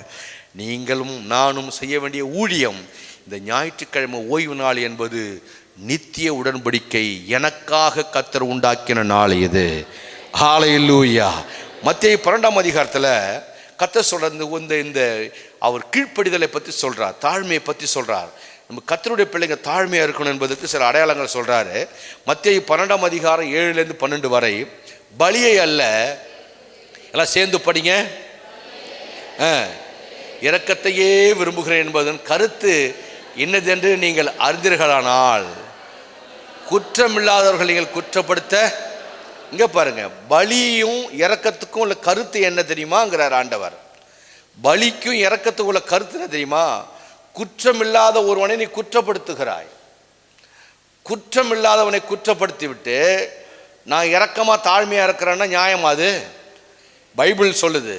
நீங்களும் நானும் செய்ய வேண்டிய ஊழியம், இந்த ஞாயிற்றுக்கிழமை ஓய்வு நாள் என்பது நித்திய உடன்படிக்கை எனக்காக கர்த்தர் உண்டாக்கின நாள் இது. ஹல்லேலூயா. மத்தேயு 12ஆம் அதிகாரத்தில் கர்த்தர் சொல்ற இந்த அவர் கீழ்ப்படிதலை பற்றி சொல்றார், தாழ்மையை பற்றி சொல்றார். நம்ம கர்த்தருடைய பிள்ளைங்க தாழ்மையாக இருக்கணும் என்பதற்கு சில அடையாளங்கள் சொல்றாரு. மத்தேயு 12ஆம் அதிகாரம் 7லேருந்து 12 வரை, பலியை அல்ல, எல்லாம் சேர்ந்து படிங்க, இரக்கத்தையே விரும்புகிறேன் என்பதன் கருத்து என்னதென்று நீங்கள் அறிந்தீர்களானால் குற்றமில்லாதவர்கள் நீங்கள் குற்றப்படுத்த. இங்க பாருங்க, பலியும் இரக்கத்துக்கும் உள்ள கருத்து என்ன தெரியுமாங்கிறார் ஆண்டவர். பலிக்கும் இரக்கத்துக்கும் உள்ள கருத்து என்ன தெரியுமா? குற்றமில்லாத ஒருவனை நீ குற்றப்படுத்துகிறாய். குற்றமில்லாதவனை குற்றப்படுத்தி விட்டு நான் இரக்கமா தாழ்மையா இருக்கிறேன்னா நியாயமா? அது பைபிள் சொல்லுது.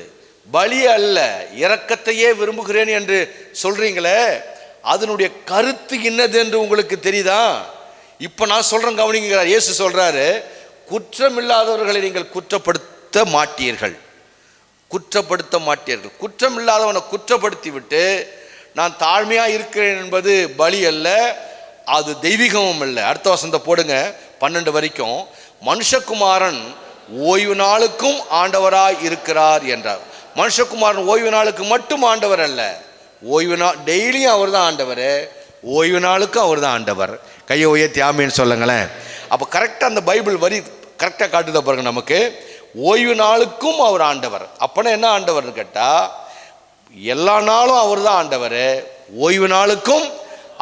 பலி அல்ல, இரக்கத்தையே விரும்புகிறேன் என்று சொல்றீங்களே, அதனுடைய கருத்து என்னது என்று உங்களுக்கு தெரியுதா? இப்ப நான் சொல்றேன், கவனிங்கிறார். இயேசு சொல்றாரு, குற்றமில்லாதவர்களை நீங்கள் குற்றப்படுத்த மாட்டீர்கள், குற்றப்படுத்த மாட்டீர்கள். குற்றம் இல்லாதவனை குற்றப்படுத்தி விட்டு நான் தாழ்மையா இருக்கிறேன் என்பது பலி அல்ல, அது தெய்வீகமும் இல்லை. அடுத்த வசனத்தை போடுங்க, 12 வரைக்கும். மனுஷகுமாரன் ஓய்வு நாளுக்கும் ஆண்டவராய் இருக்கிறார் என்றார். மனுஷகுமாரன் ஓய்வு நாளுக்கு மட்டும் ஆண்டவர் அல்ல, ஓய்வு நாள் டெய்லியும் அவர் தான் ஆண்டவர், ஓய்வு நாளுக்கும் அவர் தான் ஆண்டவர். கையை உயர்த்தி ஆமேன்னு சொல்லுங்களேன். அப்போ கரெக்டாக அந்த பைபிள் வரி கரெக்டாக காட்டுத பாருங்க நமக்கு. ஓய்வு நாளுக்கும் அவர் ஆண்டவர். அப்போனா என்ன ஆண்டவர்னு கேட்டால், எல்லா நாளும் அவர் தான் ஆண்டவர், ஓய்வு நாளுக்கும்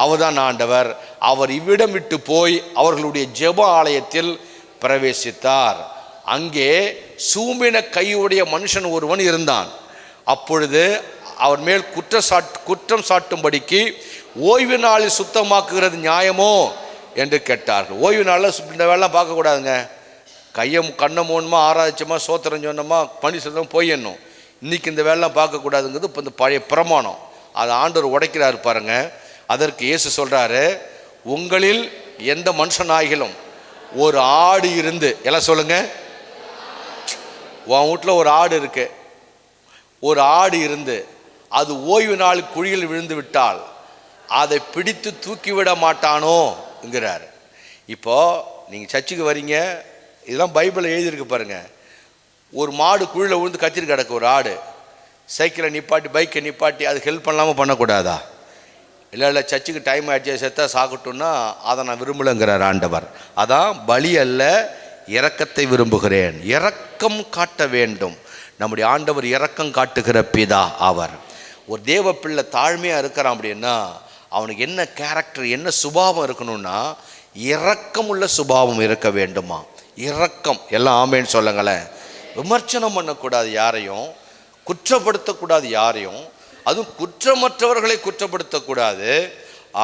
அவர் தான் ஆண்டவர். அவர் இவ்விடம் விட்டு போய் அவர்களுடைய ஜெப ஆலயத்தில் பிரவேசித்தார். அங்கே சூம்பின கையுடைய மனுஷன் ஒருவன் இருந்தான். அப்பொழுது அவர் மேல் குற்றம் சாட்டும்படிக்கு ஓய்வு நாளில் சுத்தமாக்குகிறது நியாயமோ என்று கேட்டார்கள். ஓய்வு நாளில் இந்த வேலைலாம் பார்க்கக்கூடாதுங்க. கையை கண்ணை மூணுமா, ஆராய்ச்சமா, சோத்திரம் சொன்னோமா, பணி சொந்தம் போயிடணும். இன்னைக்கு இந்த வேலைலாம் பார்க்கக்கூடாதுங்கிறது இப்போ இந்த பழைய பிரமாணம். அதை ஆண்டவர் உடைக்கிறாரு பாருங்க. அதற்கு இயேசு சொல்றாரு, உங்களில் எந்த மனுஷனாகிலும் ஒரு ஆடு இருந்து, எல்லாம் சொல்லுங்க, உன் வீட்டில் ஒரு ஆடு இருக்கு, ஒரு ஆடு இருந்து அது ஓய்வு நாள் குழியில் விழுந்து விட்டால் அதை பிடித்து தூக்கிவிட மாட்டானோங்கிறார். இப்போ நீங்கள் சர்ச்சுக்கு வரீங்க, இதெல்லாம் பைபிளில் எழுதியிருக்கு பாருங்க. ஒரு மாடு குழியில் விழுந்து கத்திரி கிடக்கு, ஒரு ஆடு, சைக்கிளை நிப்பாட்டி பைக்கை நிப்பாட்டி அது ஹெல்ப் பண்ணாமல் பண்ணக்கூடாதா? இல்லை சர்ச்சுக்கு டைம் ஆயிடுச்சு, செத்தா சாகட்டும்னா அதை நான் விரும்பலைங்கிறார் ஆண்டவர். அதான் பலி அல்ல, இரக்கத்தை விரும்புகிறேன். இரக்கம் காட்ட வேண்டும். நம்முடைய ஆண்டவர் இரக்கம் காட்டுகிற பிதா அவர். ஒரு தேவ பிள்ளை தாழ்மையாக இருக்கிறான் அப்படின்னா அவனுக்கு என்ன கேரக்டர், என்ன சுபாவம் இருக்கணும்னா இரக்கம் உள்ள சுபாவம் இருக்க வேண்டுமா? இரக்கம். எல்லாம் ஆமேன்னு சொல்லுங்களேன். விமர்சனம் பண்ணக்கூடாது யாரையும், குற்றப்படுத்தக்கூடாது யாரையும், அதுவும் குற்றமற்றவர்களை குற்றப்படுத்தக்கூடாது.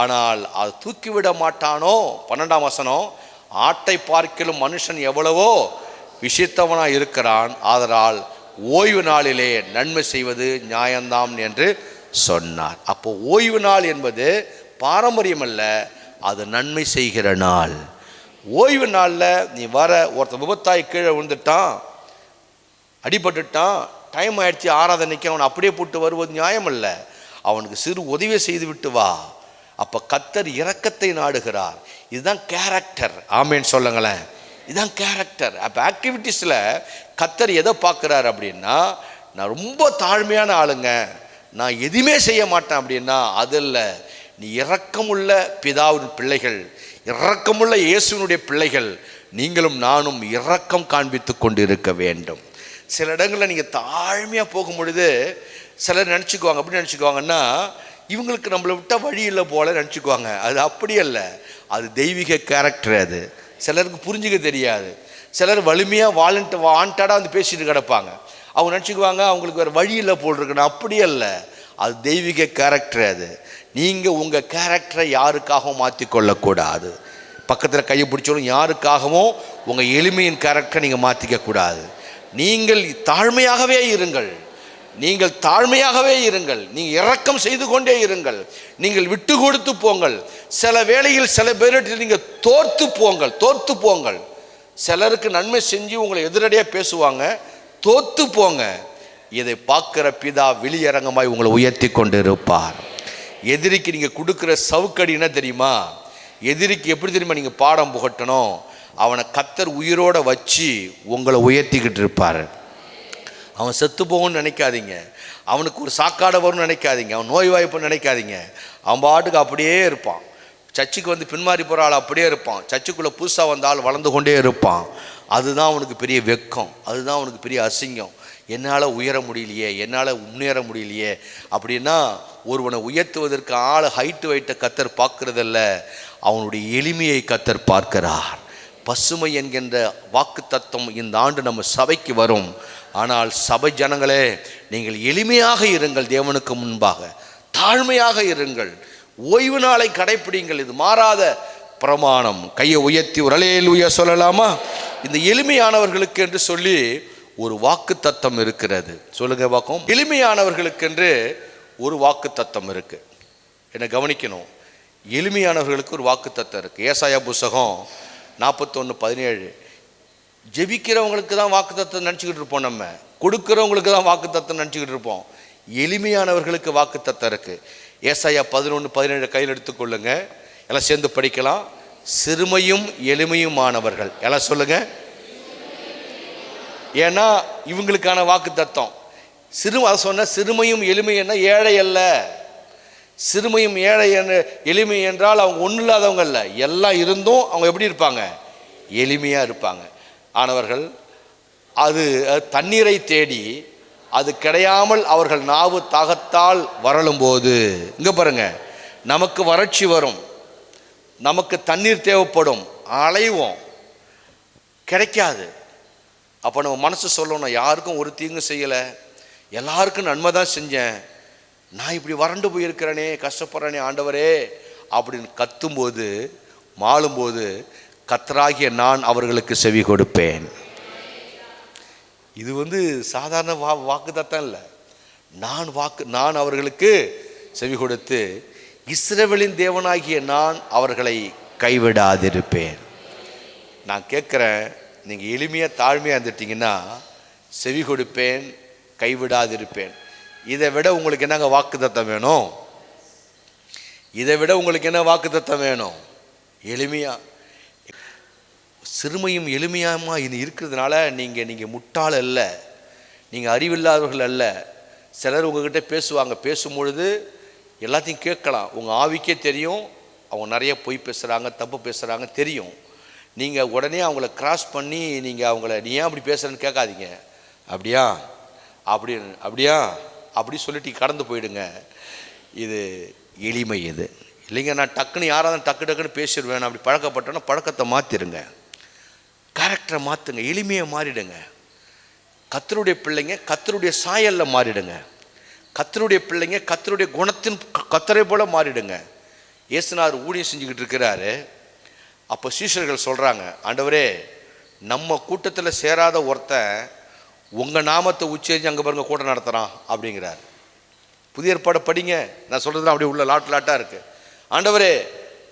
ஆனால் அது தூக்கிவிட மாட்டானோ. 12ஆம் வசனம், ஆட்டை பார்க்கிலும் மனுஷன் எவ்வளவோ விஷித்தவனாக இருக்கிறான், ஆதலால் ஓய்வு நாளிலே நன்மை செய்வது நியாயம்தான் என்று சொன்னார். அப்போ ஓய்வு நாள் என்பது பாரம்பரியம் அல்ல, அது நன்மை செய்கிற நாள். ஓய்வு நாளில் நீ வர, ஒருத்தர் விபத்தாய் கீழே விழுந்துட்டான், அடிபட்டுட்டான், டைம் ஆயிடுச்சு ஆராதனைக்கு, அவனை அப்படியே போட்டு வருவது நியாயம் அல்ல. அவனுக்கு சிறு உதவி செய்து விட்டு வா. அப்போ கர்த்தர் இரக்கத்தை நாடுகிறார். இதுதான் கேரக்டர். ஆமேன்னு சொல்லுங்களேன். இதுதான் கேரக்டர். அப்போ ஆக்டிவிட்டீஸில் கர்த்தர் எதை பார்க்குறாரு அப்படின்னா, நான் ரொம்ப தாழ்மையான ஆளுங்க, நான் எதுவுமே செய்ய மாட்டேன் அப்படின்னா அது இல்லை. நீ இரக்கமுள்ள பிதாவின் பிள்ளைகள், இரக்கமுள்ள இயேசுனுடைய பிள்ளைகள், நீங்களும் நானும் இரக்கம் காண்பித்து கொண்டு இருக்க வேண்டும். சில இடங்களில் நீங்கள் தாழ்மையாக போகும் பொழுது சிலர் நினச்சிக்குவாங்க, அப்படி நினச்சிக்குவாங்கன்னா இவங்களுக்கு நம்மளை விட்டால் வழி இல்லை போல நினச்சிக்குவாங்க. அது அப்படி அல்ல, அது தெய்வீக கேரக்டர். அது சிலருக்கு புரிஞ்சுக்க தெரியாது. சிலர் வலிமையாக வாண்டடாக வந்து பேசிட்டு கிடப்பாங்க. அவங்க நினச்சிக்குவாங்க அவங்களுக்கு வேறு வழியில் போட்டிருக்கணும். அப்படியே இல்லை, அது தெய்வீக கேரக்டர். அது நீங்கள் உங்கள் கேரக்டரை யாருக்காகவும் மாற்றிக்கொள்ளக்கூடாது. பக்கத்தில் கையை பிடிச்சாலும் யாருக்காகவும் உங்கள் எளிமையின் கேரக்டரை நீங்கள் மாற்றிக்கக்கூடாது. நீங்கள் தாழ்மையாகவே இருங்கள். நீங்கள் தாழ்மையாகவே இருங்கள். நீங்கள் இரக்கம் செய்து கொண்டே இருங்கள். நீங்கள் விட்டு கொடுத்து போங்கள். சில வேளையில் சில பேரிட்டு நீங்கள் தோர்த்து போங்கள். சிலருக்கு நன்மை செஞ்சு உங்களை எதிரடியாக பேசுவாங்க, தோத்து போங்க. இதை பார்க்குற பிதா வெளியரங்கமாய் உங்களை உயர்த்தி கொண்டு இருப்பார். எதிரிக்கு நீங்கள் கொடுக்குற சவுக்கடினா தெரியுமா? எதிரிக்கு எப்படி தெரியுமா நீங்கள் பாடம் புகட்டணும்? அவனை கர்த்தர் உயிரோடு வச்சு உங்களை உயர்த்திக்கிட்டு இருப்பார். அவன் செத்து போகணும்னு நினைக்காதீங்க. அவனுக்கு ஒரு சாக்காடை வரும்னு நினைக்காதீங்க. அவன் நோய் வாய்ப்புன்னு நினைக்காதீங்க. அவன் பாட்டுக்கு அப்படியே இருப்பான். சர்ச்சுக்கு வந்து பின்மாறி போகிற ஆள் அப்படியே இருப்பான். சர்ச்சுக்குள்ளே புதுசாக வந்த ஆள் வளர்ந்து கொண்டே இருப்பான். அதுதான் அவனுக்கு பெரிய வெக்கம், அதுதான் அவனுக்கு பெரிய அசிங்கம். என்னால் உயர முடியலையே, என்னால் முன்னேற முடியலையே அப்படின்னா ஒருவனை உயர்த்துவதற்கு ஆள் ஹைட்டை கர்த்தர் பார்க்கறதில்ல, அவனுடைய எளிமையை கர்த்தர் பார்க்கிறார். பசுமை என்கின்ற வாக்கு தத்துவம் இந்த ஆண்டு நம்ம சபைக்கு வரும். ஆனால் சபை ஜனங்களே, நீங்கள் எளிமையாக இருங்கள். தேவனுக்கு முன்பாக தாழ்மையாக இருங்கள். ஓய்வு நாளை கடைப்பிடிங்கள். இது மாறாத பிரமாணம். கையை உயர்த்தி ஒரு அல்லேலூயா சொல்லலாமா? இந்த எளிமையானவர்களுக்கு என்று சொல்லி ஒரு வாக்கு தத்தம் இருக்கிறது. சொல்லுங்க பார்க்கும். எளிமையானவர்களுக்கென்று ஒரு வாக்கு தத்தம் இருக்கு. என்ன கவனிக்கணும். எளிமையானவர்களுக்கு ஒரு வாக்கு தத்தம் இருக்கு. ஏசாயா புஸ்தகம் 41:17. ஜெபிக்கிறவங்களுக்கு தான் வாக்கு தத்தம் நினச்சிக்கிட்டு இருப்போம். நம்ம கொடுக்குறவங்களுக்கு தான் வாக்கு தத்தம் நினச்சிக்கிட்டு இருப்போம். எளிமையானவர்களுக்கு வாக்கு தத்தம் இருக்கு. ஏசாயா 11:17 கையில் எடுத்துக்கொள்ளுங்க. எல்லாம் சேர்ந்து படிக்கலாம். சிறுமையும் எளிமையுமானவர்கள் எல்லாம் சொல்லுங்க. ஏன்னா இவங்களுக்கான வாக்கு தத்தம் அதை சொன்ன சிறுமையும் எளிமை என்ன, ஏழை அல்ல. சிறுமையும் ஏழை எளிமை என்றால் அவங்க ஒன்றும் இல்லாதவங்க இல்லை, எல்லாம் இருந்தும் அவங்க எப்படி இருப்பாங்க? எளிமையாக இருப்பாங்க. ஆனவர்கள் அது தண்ணீரை தேடி அது கிடையாமல் அவர்கள் நாவு தாகத்தால் வரலும்போது, இங்கே பாருங்க, நமக்கு வறட்சி வரும், நமக்கு தண்ணீர் தேவைப்படும், அலைவோம், கிடைக்காது. அப்போ நம்ம மனசு சொல்லணும், யாருக்கும் ஒரு தீங்கு செய்யலை, எல்லாருக்கும் நன்மை தான் செஞ்சேன், நான் இப்படி வறண்டு போயிருக்கிறேனே, கஷ்டப்படுறேனே ஆண்டவரே அப்படின்னு கத்தும்போது மாளும்போது கர்த்தராகிய நான் அவர்களுக்கு செவி கொடுப்பேன். இது சாதாரண வாக்கு தத்தம் இல்லை. நான் அவர்களுக்கு செவி கொடுத்து இஸ்ரவேலின் தேவனாகிய நான் அவர்களை கைவிடாதிருப்பேன். நான் கேட்குறேன், நீங்கள் எளிமையாக தாழ்மையாக இருந்துட்டீங்கன்னா செவி கொடுப்பேன், கைவிடாதிருப்பேன். இதை விட உங்களுக்கு என்னங்க வாக்கு தத்தம் வேணும்? இதை விட உங்களுக்கு என்ன வாக்கு தத்தம் வேணும்? எளிமையாக, சிறுமையும் எளிமையாமா இது இருக்கிறதுனால நீங்கள் முட்டாள் அல்ல, நீங்கள் அறிவில்லாதவர்கள் அல்ல. சிலர் உங்ககிட்ட பேசுவாங்க, பேசும்பொழுது எல்லாத்தையும் கேட்கலாம், உங்கள் ஆவிக்கே தெரியும் அவங்க நிறைய பொய் பேசுகிறாங்க, தப்பு பேசுகிறாங்க தெரியும். நீங்கள் உடனே அவங்கள கிராஸ் பண்ணி நீங்கள் அவங்கள நீ ஏன் அப்படி பேசுகிறேன்னு கேட்காதீங்க. அப்படியா அப்படி சொல்லிட்டு கடந்து போயிடுங்க. இது எளிமை. இது இல்லைங்க, நான் டக்குன்னு யாராவது டக்குன்னு பேசிடுவேன் அப்படி பழக்கப்பட்டோன்னா பழக்கத்தை மாற்றிடுங்க, கேரக்டரை மாற்றுங்க, எளிமையை மாறிடுங்க. கர்த்தருடைய பிள்ளைங்க கர்த்தருடைய சாயலில் மாறிடுங்க. கர்த்தருடைய பிள்ளைங்க கர்த்தருடைய குணத்தின் கர்த்தரை போல மாறிடுங்க. இயேசுநாதர் ஊழியம் செஞ்சுக்கிட்டு இருக்கிறாரு. அப்போ சீஷர்கள் சொல்கிறாங்க, ஆண்டவரே நம்ம கூட்டத்தில் சேராத ஒருத்தன் உங்கள் நாமத்தை உச்சரித்து அங்கே பாருங்க கூட்டம் நடத்துகிறான் அப்படிங்கிறார். புதிய ஏற்பாடு படிங்க, நான் சொல்கிறது அப்படியே உள்ள லாட்டாக இருக்குது. ஆண்டவரே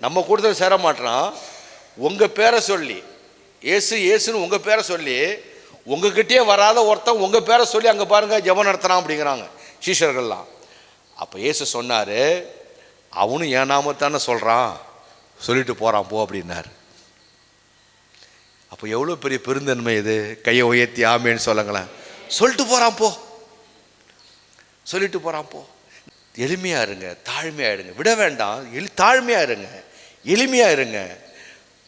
நம்ம கூட்டத்தில் சேர மாட்டான், உங்கள் பேரை சொல்லி ஏசுன்னு உங்கள் பேரை சொல்லி உங்ககிட்டயே வராத ஒருத்தன் உங்கள் பேரை சொல்லி அங்கே பாருங்கள் ஜெபம் நடத்துகிறான் அப்படிங்கிறாங்க சீஷர்கள்லாம். அப்போ இயேசு சொன்னார், அவனும் என் நாமத்தானே சொல்கிறான், சொல்லிட்டு போகிறான் போ அப்படின்னார். அப்போ எவ்வளோ பெரிய பெருந்தன்மை இது! கையை உயர்த்தி ஆமேன்னு சொல்லுங்களேன். சொல்லிட்டு போகிறான் போ, சொல்லிட்டு போகிறான் போ. எளிமையாக இருங்க, தாழ்மையாக இருங்க, விட வேண்டாம். தாழ்மையாக இருங்க, எளிமையாக இருங்க.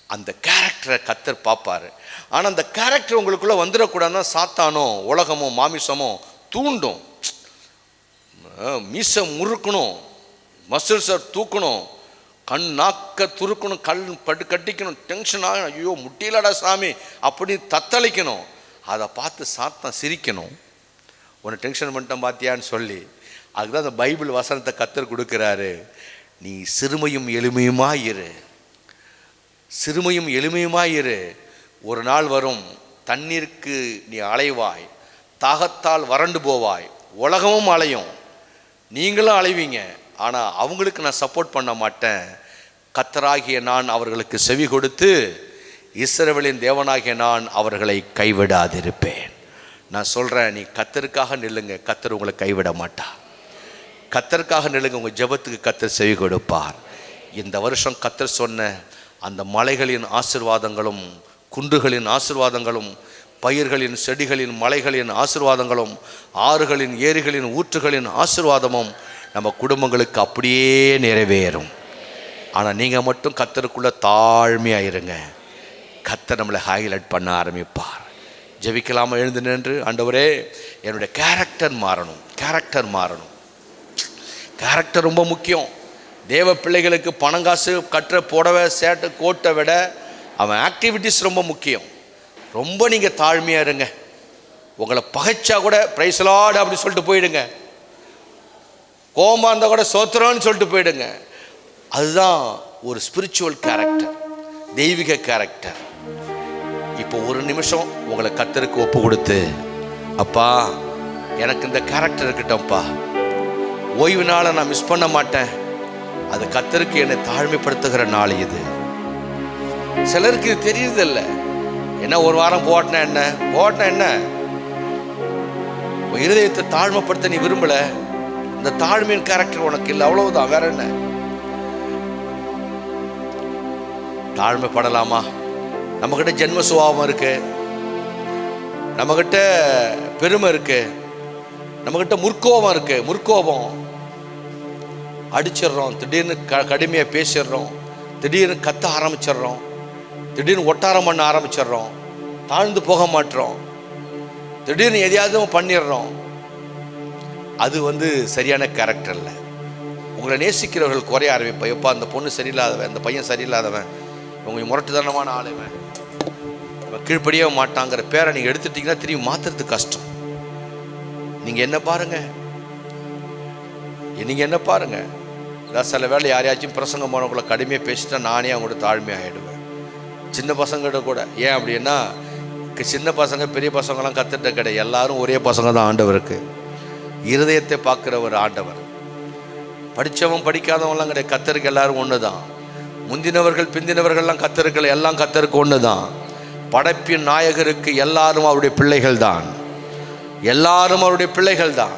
அந்த கேரக்டரை கர்த்தர் பார்ப்பார். ஆனால் அந்த கேரக்டர் உங்களுக்குள்ளே வந்துடக்கூடாதுன்னா சாத்தானும் உலகமும் மாமிசமும் தூண்டும். மீசம் முறுக்கணும், மசில்ஸை தூக்கணும், கண் நாக்க துருக்கணும், கட்டிக்கணும், டென்ஷன் ஆகணும், ஐயோ முட்டியிலடா சாமி அப்படி தத்தளிக்கணும். அதை பார்த்து சாத்தான் சிரிக்கணும், உன்னை டென்ஷன் பண்ணிட்டேன் பார்த்தியான்னு சொல்லி. அதுதான் அந்த பைபிள் வசனத்தை கர்த்தர் கொடுக்குறாரு. நீ சிறுமையும் எளிமையுமாயிரு, சிறுமையும் எளிமையுமாயிரு. ஒரு நாள் வரும், தண்ணீருக்கு நீ அலைவாய், தாகத்தால் வறண்டு போவாய், உலகமும் அலையும், நீங்களும் அலைவீங்க. ஆனால் அவங்களுக்கு நான் சப்போர்ட் பண்ண மாட்டேன். கர்த்தராகிய நான் அவர்களுக்கு செவி கொடுத்து இஸ்ரவேலின் தேவனாகிய நான் அவர்களை கைவிடாதிருப்பேன். நான் சொல்கிறேன், நீ கர்த்தருக்காக நில்லுங்க, கர்த்தர் உங்களை கைவிட மாட்டார். கர்த்தருக்காக நில்லுங்க, உங்கள் ஜெபத்துக்கு கர்த்தர் செவி கொடுப்பார். இந்த வருஷம் கர்த்தர் சொன்ன அந்த மலைகளின் ஆசீர்வாதங்களும், குன்றுகளின் ஆசீர்வாதங்களும், பயிர்களின், செடிகளின், மலைகளின் ஆசீர்வாதங்களும், ஆறுகளின், ஏரிகளின், ஊற்றுகளின் ஆசீர்வாதமும் நம்ம குடும்பங்களுக்கு அப்படியே நிறைவேறும். ஆனால் நீங்கள் மட்டும் கர்த்தருக்குள்ளே தாழ்மையாக இருங்க, கர்த்தர் நம்மளை ஹைலைட் பண்ண ஆரம்பிப்பார். ஜெபிக்கலாமல் எழுந்து நின்று, ஆண்டவரே என்னுடைய கேரக்டர் மாறணும், கேரக்டர் மாறணும். கேரக்டர் ரொம்ப முக்கியம். தேவ பிள்ளைகளுக்கு பணம் காசு கட்டுற புடவை சேட்டு கோட்டை விட அவன் ஆக்டிவிட்டீஸ் ரொம்ப முக்கியம். ரொம்ப நீங்கள் தாழ்மையாக இருங்க. உங்களை பகைச்சா கூட பிரைஸ் லார்ட் அப்படி சொல்லிட்டு போயிடுங்க. கோபமாக இருந்தால் கூட சோத்திரம்னு சொல்லிட்டு போயிடுங்க. அதுதான் ஒரு ஸ்பிரிச்சுவல் கேரக்டர், தெய்வீக கேரக்டர். இப்போ ஒரு நிமிஷம் உங்களை கர்த்தருக்கு ஒப்பு கொடுத்து, அப்பா எனக்கு இந்த கேரக்டர் இருக்கட்டும்ப்பா, ஓய்வு நாளை நான் மிஸ் பண்ண மாட்டேன், அது கர்த்தருக்கு என்னை தாழ்மைப்படுத்துகிற நாள் இது. சிலருக்கு இது தெரியுதில்லை. என்ன ஒரு வாரம் போட்டினா என்ன, போட்டினா என்ன, இருதயத்தை தாழ்மைப்படுத்த நீ விரும்பல, இந்த தாழ்மையின் கேரக்டர் உனக்கு இல்லை, அவ்வளவுதான், வேற என்ன. தாழ்மைப்படலாமா? நம்மகிட்ட ஜென்ம சுபாவம் இருக்கு, நம்மகிட்ட பெருமை இருக்கு, நம்மகிட்ட முற்கோபம் இருக்கு. முற்கோபம் அடிச்சிடுறோம், திடீர்னு கடுமையாக பேசிடுறோம், திடீர்னு கத்த ஆரம்பிச்சிடுறோம், திடீர்னு ஒட்டாரம் பண்ண ஆரம்பிச்சிடுறோம், தாழ்ந்து போக மாட்டோம், திடீர்னு எதையாவது பண்ணிடுறோம். அது சரியான கேரக்டர் இல்லை. உங்களை நேசிக்கிறவர்கள் குறைய ஆரம்பிப்போம். எப்போ அந்த பொண்ணு சரியில்லாதவன், அந்த பையன் சரியில்லாதவன், உங்க முரட்டுத்தனமான ஆளுவன், அவன் கீழ்ப்படியே மாட்டாங்கிற பேரை நீங்கள் எடுத்துட்டீங்கன்னா திரும்பி மாற்றுறதுக்கு கஷ்டம். நீங்கள் என்ன பாருங்க, நீங்கள் என்ன பாருங்க, ஏதாவது சில வேலை யாரையாச்சும் பிரசங்கம் போனவங்களை கடுமையாக பேசிட்டா நானே அவங்களோட தாழ்மையாக ஆகிடுவேன். சின்ன பசங்கிட்ட கூட. ஏன் அப்படின்னா, சின்ன பசங்க பெரிய பசங்களாம் கற்றுட்ட கிடையாது, எல்லாரும் ஒரே பசங்க தான். ஆண்டவருக்கு இருதயத்தை பார்க்குற ஒரு ஆண்டவர். படித்தவன் படிக்காதவங்களாம் கிடையாது, கர்த்தருக்கு எல்லாரும் ஒன்று தான். முந்தினவர்கள் பிந்தினவர்கள்லாம் கர்த்தருக்கு, எல்லாம் கர்த்தருக்கு ஒன்று தான். படைப்பின் நாயகருக்கு எல்லாரும் அவருடைய பிள்ளைகள் தான், எல்லாரும் அவருடைய பிள்ளைகள் தான்.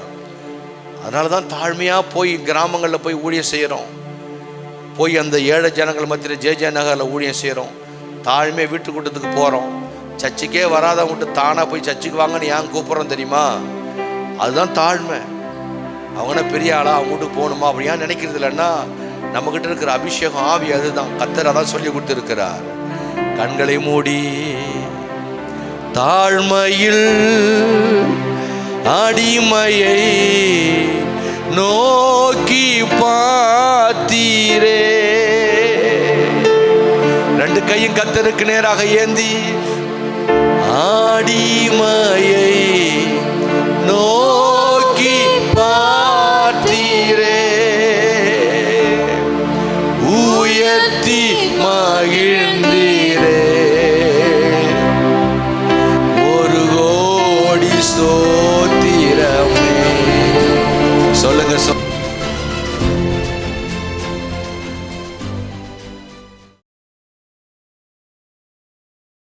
அதனால தான் தாழ்மையாக போய் கிராமங்களில் போய் ஊழியம் செய்கிறோம், போய் அந்த ஏழை ஜனங்கள் மத்தியில் ஜே நகரில் ஊழியம் செய்கிறோம், தாழ்மையாக வீட்டு கூட்டத்துக்கு போகிறோம். சர்ச்சுக்கே வராதவங்க விட்டு தானாக போய் சர்ச்சுக்கு வாங்கன்னு ஏன் கூப்பிட்றோம் தெரியுமா? அதுதான் தாழ்மை. அவங்கனா பெரிய ஆளா, அவங்க வீட்டுக்கு போகணுமா அப்படி ஏன் நினைக்கிறது இல்லைன்னா, நம்மக்கிட்ட இருக்கிற அபிஷேகம் ஆவி அதுதான். கர்த்தர் அதான் சொல்லி கொடுத்துருக்கிறார். கண்களை மூடி தாழ்மையில் அடிமையை நோக்கி பார்த்தீரே. ரெண்டு கையும் கர்த்தருக்கு நேராக ஏந்தி, அடிமையை நோக்கி பார்த்தீரே, உயர்த்தி மகிழ்ந்தீரே, ஒரு கோடி ஸ்தோத்திரமே. சொல்லுங்க.